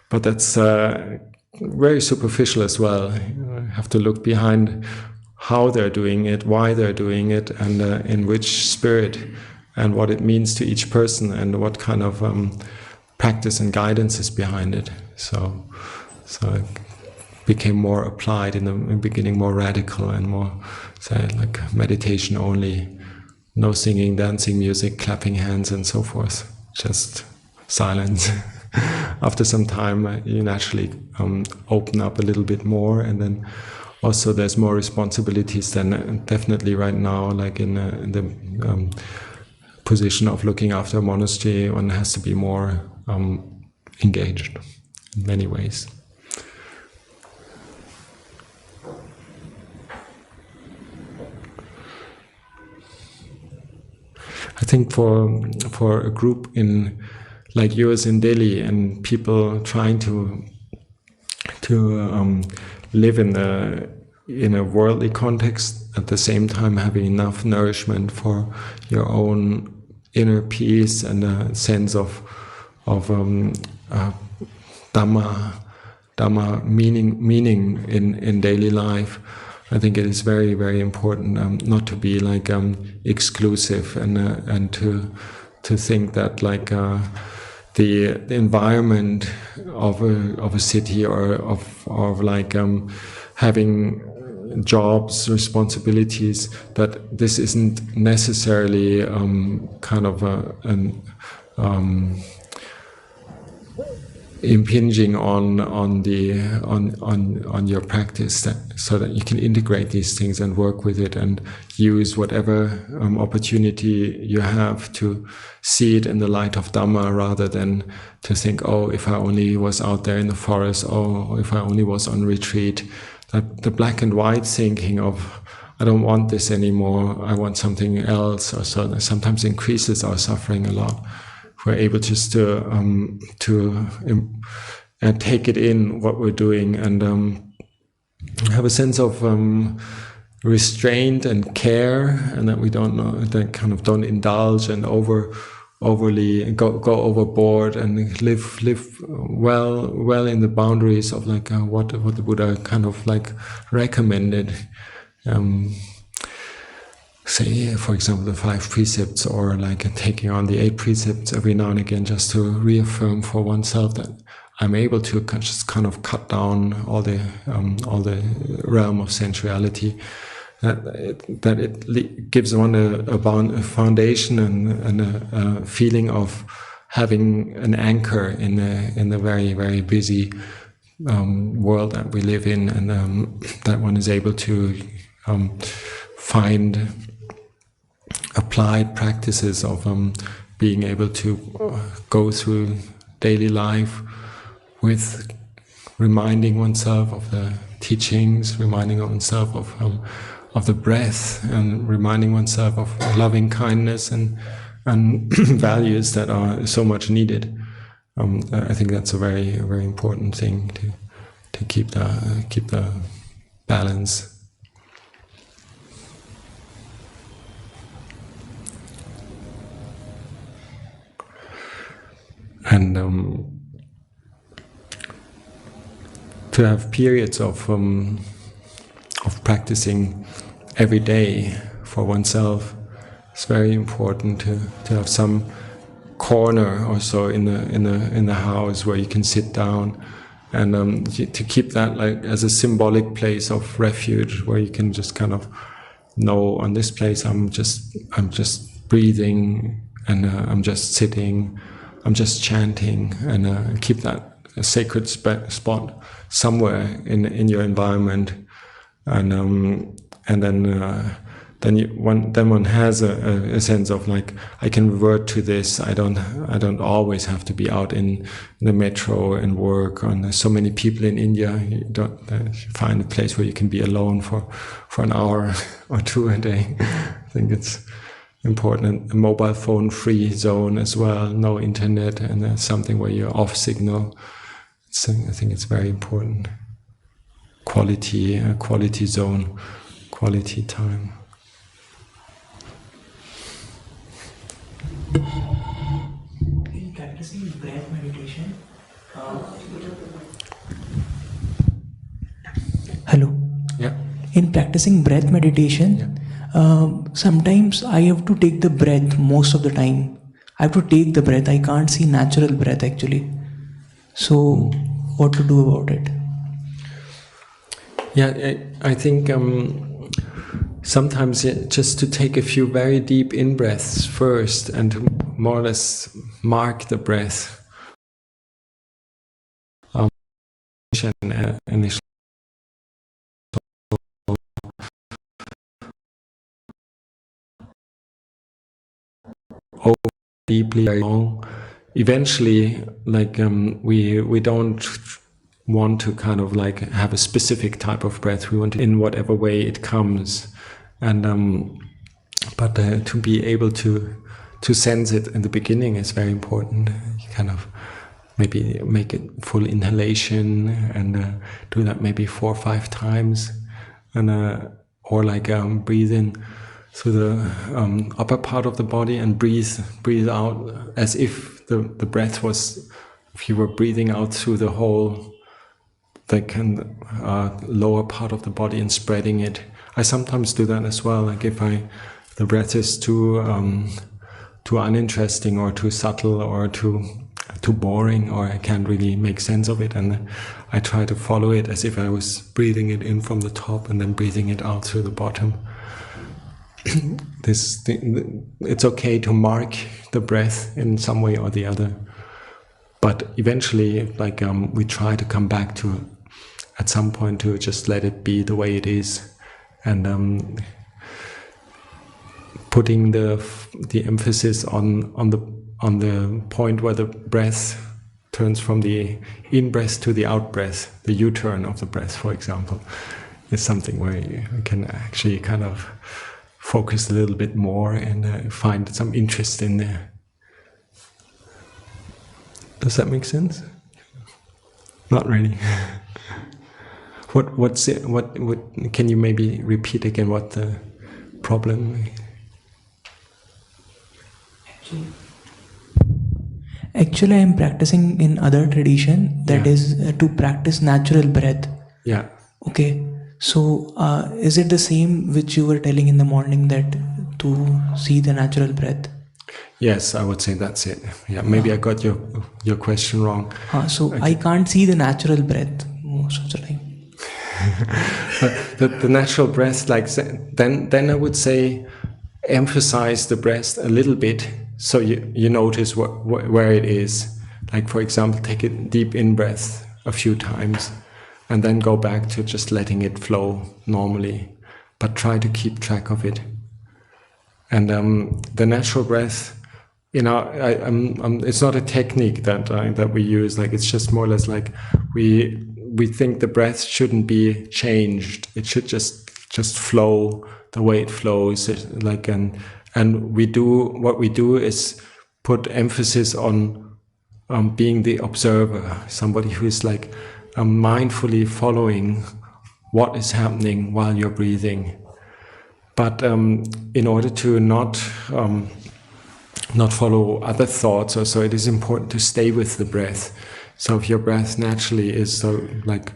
Speaker 5: But that's very superficial as well. You have to look behind how they're doing it, why they're doing it, and in which spirit, and what it means to each person, and what kind of practice and guidance is behind it. So it became more applied in the beginning, more radical and more, say, like meditation only. No singing, dancing, music, clapping hands, and so forth. Just silence. After some time, you naturally open up a little bit more, and then also there's more responsibilities than definitely right now, like in the position of looking after a monastery, one has to be more engaged in many ways. I think for a group in like yours in Delhi, and people trying to live in a worldly context, at the same time having enough nourishment for your own inner peace and a sense of Dhamma meaning in daily life. I think it is very, very important not to be like exclusive and to think that like the environment of a city or of like having jobs, responsibilities, that this isn't necessarily kind of impinging on your practice, so that you can integrate these things and work with it and use whatever opportunity you have to see it in the light of Dhamma, rather than to think, oh, if I only was out there in the forest, oh, if I only was on retreat. That the black and white thinking of, I don't want this anymore, I want something else, or so, that sometimes increases our suffering a lot. We're able just to take it in, what we're doing, and have a sense of restraint and care, and that we don't know, that kind of don't indulge and overly go overboard, and live well in the boundaries of like what the Buddha kind of like recommended. Say, for example, the 5 precepts, or like taking on the 8 precepts every now and again, just to reaffirm for oneself that I'm able to just kind of cut down all the realm of sensuality. That it gives one a foundation and a feeling of having an anchor in the very, very busy world that we live in, and that one is able to find applied practices of being able to go through daily life with reminding oneself of the teachings, reminding oneself of the breath, and reminding oneself of loving kindness and values that are so much needed. I think that's a very, very important thing to keep the balance. And to have periods of practicing every day for oneself, it's very important to have some corner or so in the house where you can sit down, and to keep that like as a symbolic place of refuge, where you can just kind of know, on this place I'm just breathing, and I'm just sitting, I'm just chanting, and keep that a sacred spot somewhere in your environment, and then one has a sense of like, I can revert to this. I don't always have to be out in the metro and work. And there's so many people in India. You find a place where you can be alone for an hour or two a day. I think it's important. A mobile phone free zone as well. No internet, and something where you're off signal. I think it's very important. Quality zone, quality time.
Speaker 8: In practicing breath meditation, hello.
Speaker 5: Yeah.
Speaker 8: In practicing breath meditation, sometimes I have to take the breath most of the time. I have to take the breath. I can't see natural breath actually. So, what to do about it?
Speaker 5: Yeah, I think sometimes just to take a few very deep in-breaths first and to more or less mark the breath. Initially. Deeply, very long. Eventually, like we don't want to kind of like have a specific type of breath. We want it in whatever way it comes, and but to be able to sense it in the beginning is very important. You kind of maybe make it full inhalation and do that maybe 4 or 5 times, and or like breathe in through the upper part of the body and breathe out as if the breath was, if you were breathing out through the whole lower part of the body and spreading it. I sometimes do that as well. Like if the breath is too uninteresting or too subtle or too boring, or I can't really make sense of it, and I try to follow it as if I was breathing it in from the top and then breathing it out through the bottom. It's okay to mark the breath in some way or the other, but eventually, like we try to come back to, at some point, to just let it be the way it is, and putting the emphasis on the point where the breath turns from the in-breath to the out-breath. The U-turn of the breath, for example, is something where you can actually kind of focus a little bit more and find some interest in there. Does that make sense? Not really. What's it? What can you maybe repeat again what the problem?
Speaker 8: Actually, I am practicing in other tradition, that is to practice natural breath.
Speaker 5: Yeah.
Speaker 8: Okay. So, is it the same which you were telling in the morning, that to see the natural breath?
Speaker 5: Yes, I would say that's it. Yeah, maybe I got your question wrong.
Speaker 8: So okay. I can't see the natural breath most of the time.
Speaker 5: the natural breath, like then I would say emphasize the breath a little bit, so you notice where it is. Like for example, take a deep in breath a few times, and then go back to just letting it flow normally, but try to keep track of it. And the natural breath, it's not a technique that we use. Like it's just more or less like we think the breath shouldn't be changed. It should just flow the way it flows. Like and what we do is put emphasis on being the observer, somebody who is like mindfully following what is happening while you're breathing. But in order to not follow other thoughts, or so, it is important to stay with the breath. So if your breath naturally is so like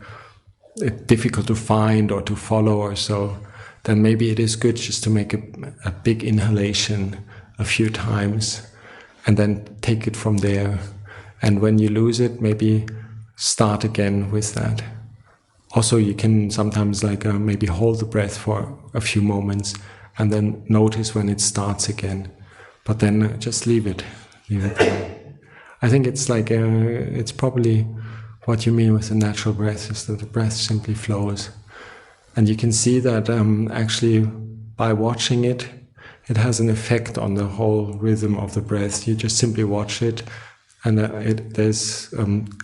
Speaker 5: difficult to find or to follow or so, then maybe it is good just to make a big inhalation a few times and then take it from there. And when you lose it, maybe start again with that. Also, you can sometimes like maybe hold the breath for a few moments and then notice when it starts again. But then just leave it there. I think it's like it's probably what you mean with the natural breath is that the breath simply flows. And you can see that actually by watching it, it has an effect on the whole rhythm of the breath. You just simply watch it, and there's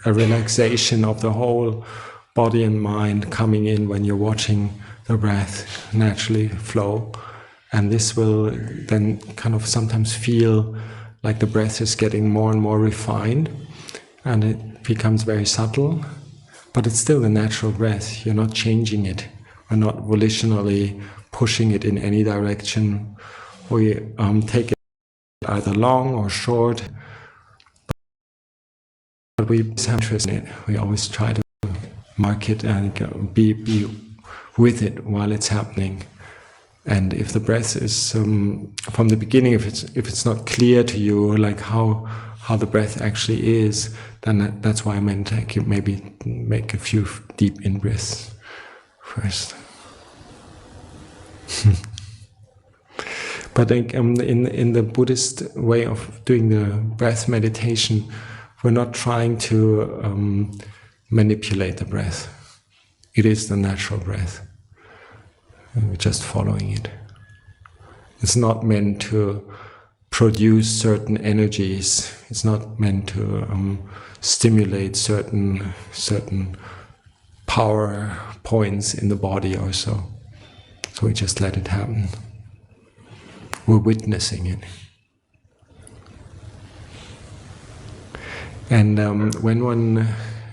Speaker 5: a relaxation of the whole body and mind coming in when you're watching the breath naturally flow. And this will then kind of sometimes feel like the breath is getting more and more refined, and it becomes very subtle, but it's still the natural breath. You're not changing it. We're not volitionally pushing it in any direction. We take it either long or short, but we have interest in it. We always try to mark it and be with it while it's happening. And if the breath is from the beginning, if it's not clear to you, like how the breath actually is, then that's why I meant maybe make a few deep in-breaths first. But in the Buddhist way of doing the breath meditation, we're not trying to manipulate the breath. It is the natural breath. We're just following it. It's not meant to produce certain energies. It's not meant to stimulate certain power points in the body or so. So we just let it happen. We're witnessing it. And when one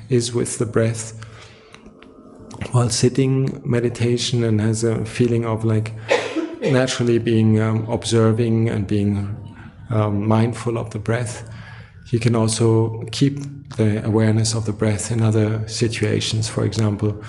Speaker 5: is with the breath while sitting meditation and has a feeling of like naturally being observing and being mindful of the breath, you can also keep the awareness of the breath in other situations. For example,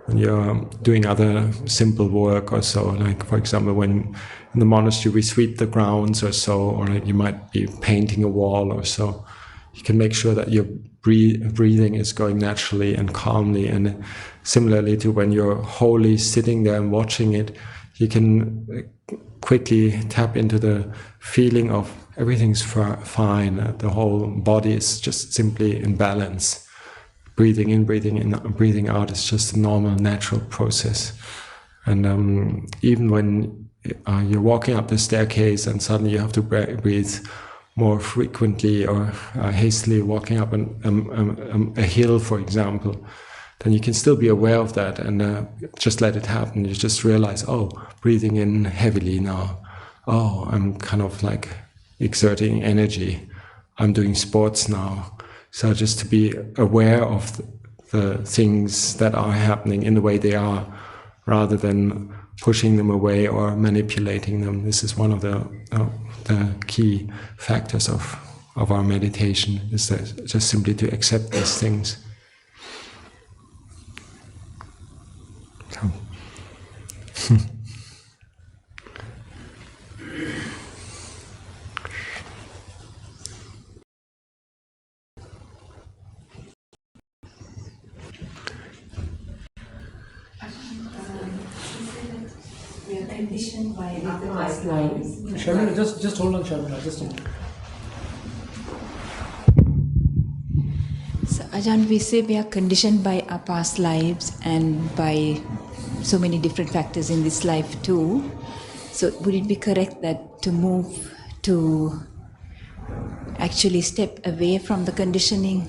Speaker 5: when you're doing other simple work or so, like for example when in the monastery we sweep the grounds or so, or like you might be painting a wall or so, you can make sure that your breathing is going naturally and calmly. And similarly to when you're wholly sitting there and watching it, you can quickly tap into the feeling of everything's fine, the whole body is just simply in balance. Breathing in, breathing out is just a normal, natural process. And even when you're walking up the staircase and suddenly you have to breathe more frequently, or hastily walking up a hill, for example, then you can still be aware of that and just let it happen. You just realize, oh, breathing in heavily now. Oh, I'm kind of like exerting energy. I'm doing sports now. So just to be aware of the things that are happening in the way they are, rather than pushing them away or manipulating them. This is one of the key factors of our meditation, is that just simply to accept these things. So.
Speaker 9: We are conditioned by our past lives.
Speaker 1: Sharmila, just hold on, Sharmila, just a minute.
Speaker 9: So, Ajahn, we say we are conditioned by our past lives and by so many different factors in this life too. So, would it be correct that to move to actually step away from the conditioning,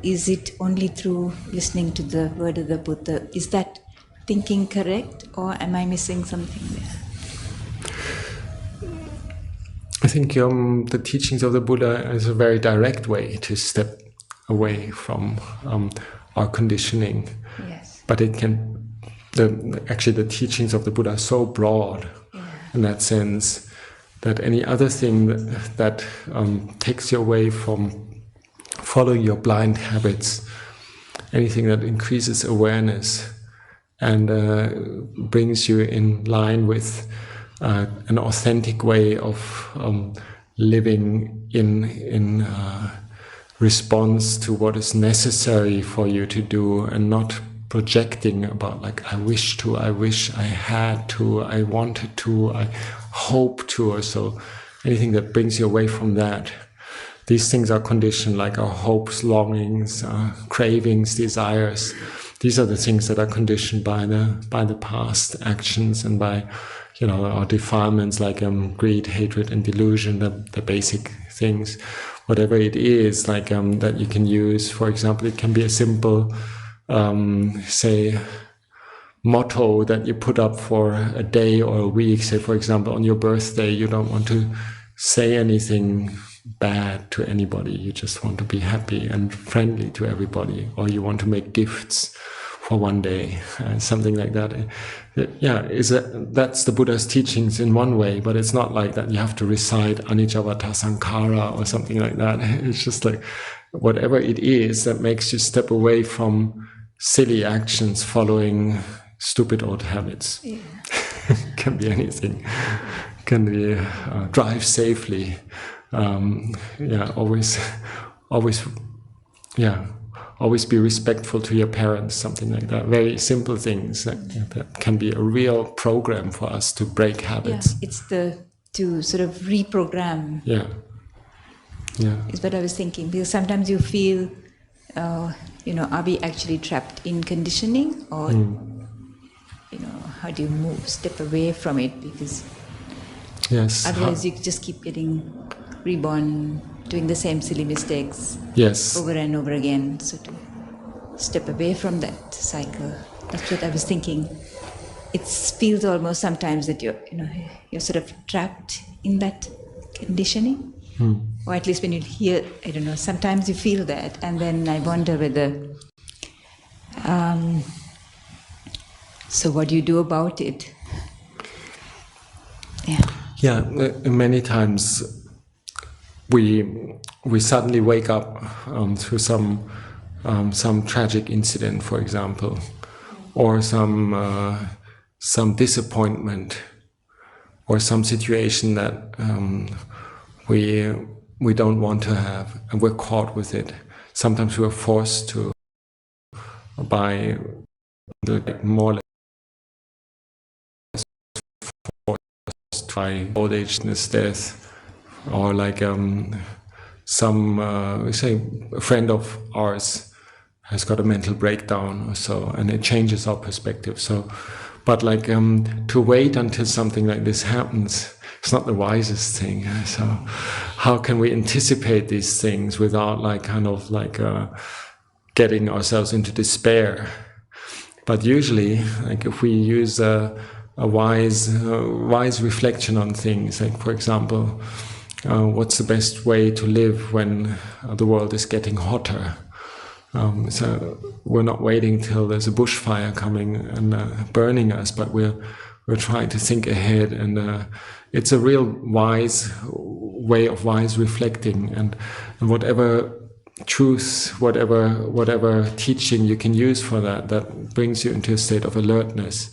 Speaker 9: is it only through listening to the word of the Buddha? Is that thinking correct, or am I missing something there?
Speaker 5: I think the teachings of the Buddha is a very direct way to step away from our conditioning.
Speaker 9: Yes.
Speaker 5: But it can, actually the teachings of the Buddha are so broad in that sense, that any other thing that takes you away from following your blind habits, anything that increases awareness and brings you in line with an authentic way of living in response to what is necessary for you to do, and not projecting about like, I wish to, I wish I had to, I wanted to, I hope to, or so. Anything that brings you away from that, These things are conditioned, like our hopes, longings, cravings, desires. These are the things that are conditioned by the past actions and by, our defilements like greed, hatred, and delusion, the basic things. Whatever it is, like that you can use. For example, it can be a simple, say, motto that you put up for a day or a week. Say, for example, on your birthday, you don't want to say anything bad to anybody. You just want to be happy and friendly to everybody, or you want to make gifts for one day, something like that. That's the Buddha's teachings in one way, but it's not like that you have to recite Anicca Sankhara or something like that. It's just like whatever it is that makes you step away from silly actions following stupid old habits. Yeah. Can be anything. Can be drive safely. Always be respectful to your parents, something like that. Very simple things that can be a real program for us to break habits.
Speaker 9: Yeah, it's to sort of reprogram.
Speaker 5: Yeah.
Speaker 9: Is what I was thinking. Because sometimes you feel, are we actually trapped in conditioning, or how do you step away from it? Because otherwise you just keep getting reborn, doing the same silly mistakes over and over again. So to step away from that cycle, that's what I was thinking. It feels almost sometimes that you're sort of trapped in that conditioning. Or at least when you hear, I don't know, sometimes you feel that, and then I wonder whether, so what do you do about it?
Speaker 5: Yeah, many times we suddenly wake up to some tragic incident, for example, or some disappointment, or some situation that we don't want to have, and we're caught with it. Sometimes we're forced to by the more or less forced by old age, death, or like say a friend of ours has got a mental breakdown or so, and it changes our perspective. So, but like to wait until something like this happens, it's not the wisest thing. So how can we anticipate these things without getting ourselves into despair? But usually, like if we use a wise reflection on things, like for example, what's the best way to live when the world is getting hotter? So we're not waiting till there's a bushfire coming and burning us, but we're trying to think ahead, and it's a real wise way of wise reflecting, and whatever truth, whatever teaching you can use for that brings you into a state of alertness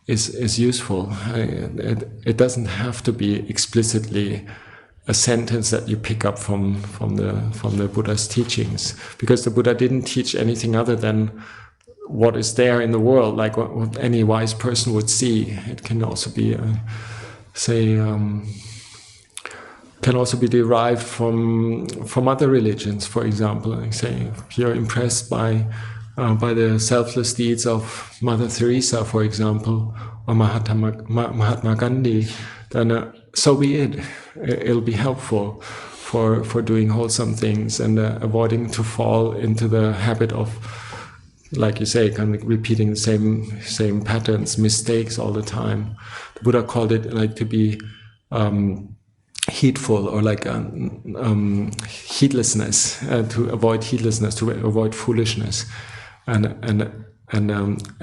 Speaker 5: is useful. It doesn't have to be explicitly a sentence that you pick up from the Buddha's teachings, because the Buddha didn't teach anything other than what is there in the world, like what any wise person would see. It can also be, can also be derived from other religions. For example, like say, if you're impressed by the selfless deeds of Mother Teresa, for example, or Mahatma Gandhi, then so be it. It'll be helpful for doing wholesome things and avoiding to fall into the habit of, like you say, kind of repeating the same patterns, mistakes all the time. The Buddha called it like to be heedful, or like heedlessness, to avoid heedlessness, to avoid foolishness, and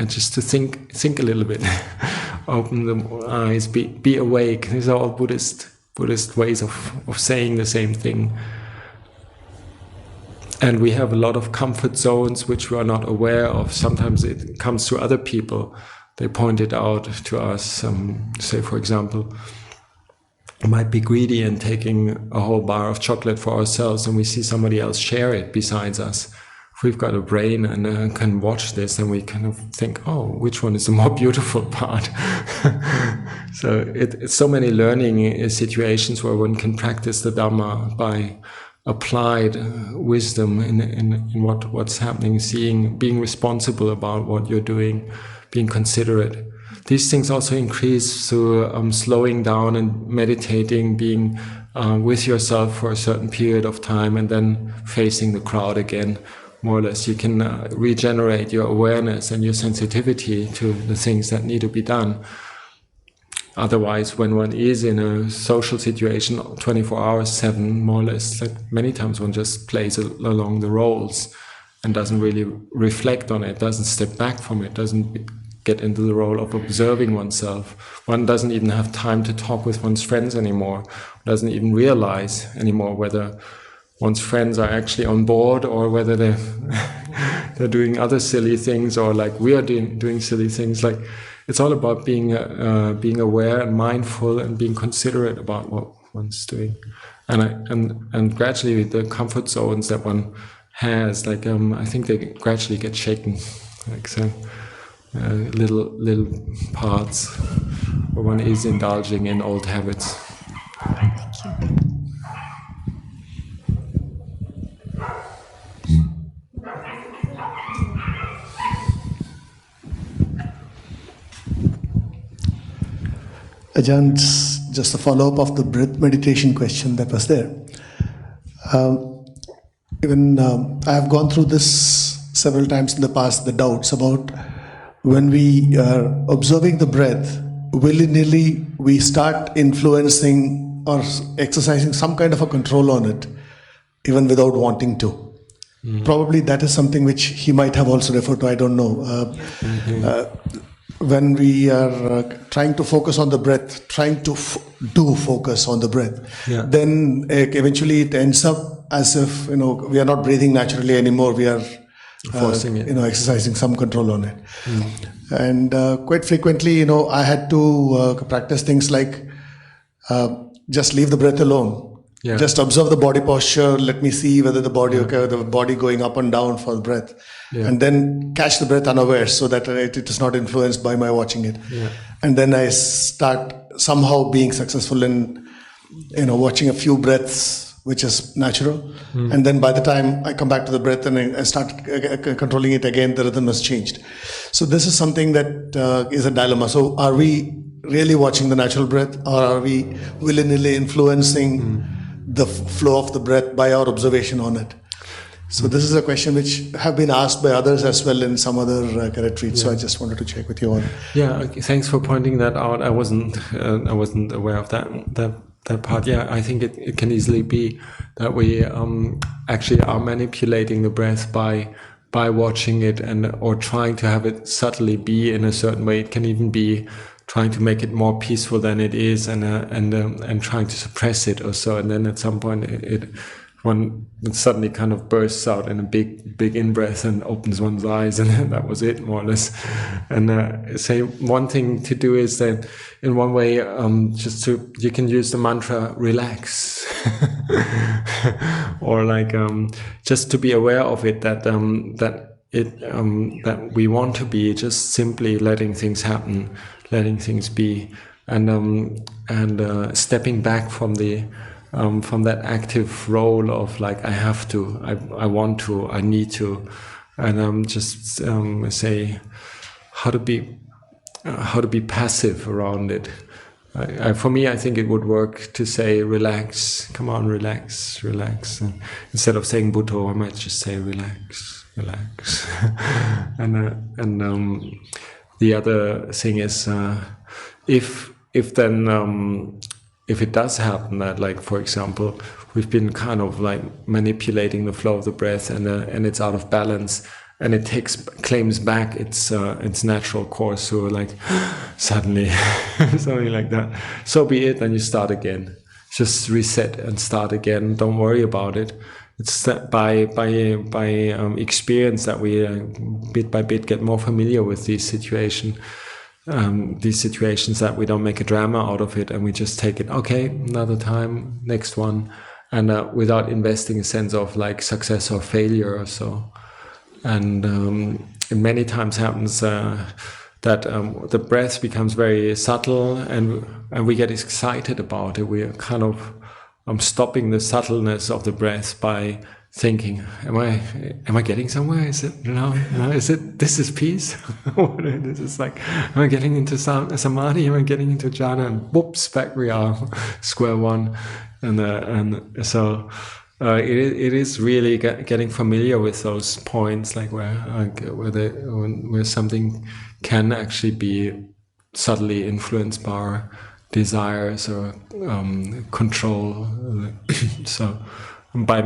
Speaker 5: just to think a little bit, open the eyes, be awake. These are all Buddhist ways of saying the same thing. And we have a lot of comfort zones which we are not aware of. Sometimes it comes through other people. They point it out to us. Say, for example, we might be greedy and taking a whole bar of chocolate for ourselves, and we see somebody else share it besides us. If we've got a brain and can watch this, then we kind of think, oh, which one is the more beautiful part? So it's so many learning situations where one can practice the Dhamma applied wisdom in what's happening, being responsible about what you're doing, being considerate. These things also increase through slowing down and meditating, being with yourself for a certain period of time, and then facing the crowd again, more or less. You can regenerate your awareness and your sensitivity to the things that need to be done. Otherwise, when one is in a social situation 24 hours, 7, more or less, like many times one just plays along the roles and doesn't really reflect on it, doesn't step back from it, doesn't get into the role of observing oneself. One doesn't even have time to talk with one's friends anymore, doesn't even realize anymore whether one's friends are actually on board or whether they're doing other silly things, or like we are doing silly things. Like, it's all about being aware and mindful and being considerate about what one's doing, and gradually the comfort zones that one has, like I think they gradually get shaken, like so little parts where one is indulging in old habits.
Speaker 9: Thank you.
Speaker 10: Ajahn, just a follow-up of the breath meditation question that was there. I have gone through this several times in the past, the doubts about when we are observing the breath, willy-nilly we start influencing or exercising some kind of a control on it, even without wanting to. Probably that is something which he might have also referred to, I don't know. When we are trying to focus on the breath, trying to do focus on the breath, then eventually it ends up as if we are not breathing naturally anymore. We are
Speaker 5: forcing it,
Speaker 10: exercising some control on it. And quite frequently, I had to practice things like just leave the breath alone. Just observe the body posture. Let me see whether the body going up and down for the breath, and then catch the breath unaware, so that it is not influenced by my watching it. And then I start somehow being successful in watching a few breaths, which is natural. And then by the time I come back to the breath and I start controlling it again, the rhythm has changed. So this is something that is a dilemma. So are we really watching the natural breath, or are we willy-nilly influencing the flow of the breath by our observation on it? So this is a question which have been asked by others as well in some other retreats. So I just wanted to check with you on.
Speaker 5: Thanks for pointing that out. I wasn't aware of that part. I think it can easily be that we actually are manipulating the breath by watching it or trying to have it subtly be in a certain way. It can even be trying to make it more peaceful than it is, and trying to suppress it or so. And then at some point it suddenly kind of bursts out in a big in-breath and opens one's eyes, and that was it, more or less. And say one thing to do is that in one way, you can use the mantra relax, or like just to be aware of it, that we want to be just simply letting things happen, letting things be, and stepping back from that active role of like I have to, I want to, I need to, and just say how to be passive around it. For me, I think it would work to say relax. Come on, relax. And instead of saying Buddho, I might just say relax. and the other thing is if it does happen that, like, for example, we've been kind of like manipulating the flow of the breath and it's out of balance, and it claims back its natural course, so like suddenly something like that, so be it, then you start again. Just reset and start again. Don't worry about it. It's that by experience that we bit by bit get more familiar with these situations that we don't make a drama out of it, and we just take it, okay, another time, next one, and without investing a sense of like success or failure or so. And it many times happens that the breath becomes very subtle, and we get excited about it. We are kind of stopping the subtleness of the breath by thinking, am I getting somewhere? Is it, this is peace? This is like, am I getting into samadhi? Am I getting into jhana? And whoops, back we are, square one. And so it is really getting familiar with those points, like where something can actually be subtly influenced by our desires or control. So by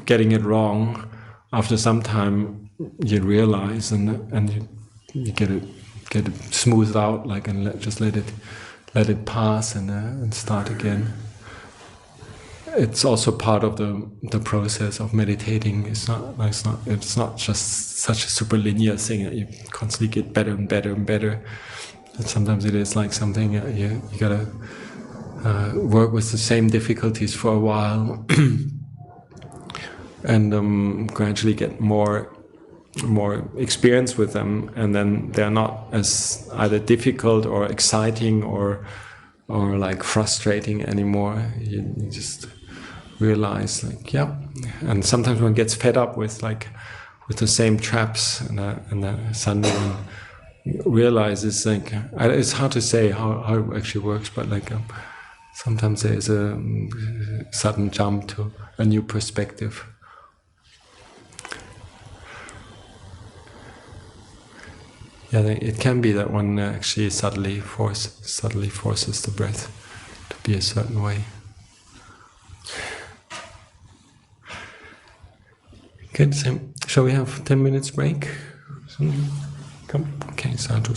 Speaker 5: getting it wrong, after some time you realize and you get it smoothed out, like, and just let it pass and start again. It's also part of the process of meditating. It's not just such a super linear thing that you constantly get better and better and better. And sometimes it is like something you gotta work with the same difficulties for a while and gradually get more experience with them, and then they're not as either difficult or exciting or like frustrating anymore. You just realize, like, yeah. And sometimes one gets fed up with the same traps, and suddenly one realizes, like, it's hard to say how it actually works, but like sometimes there is a sudden jump to a new perspective. Yeah, it can be that one actually subtly forces the breath to be a certain way. Good. So shall we have 10 minutes break? Come. Okay, sadhu.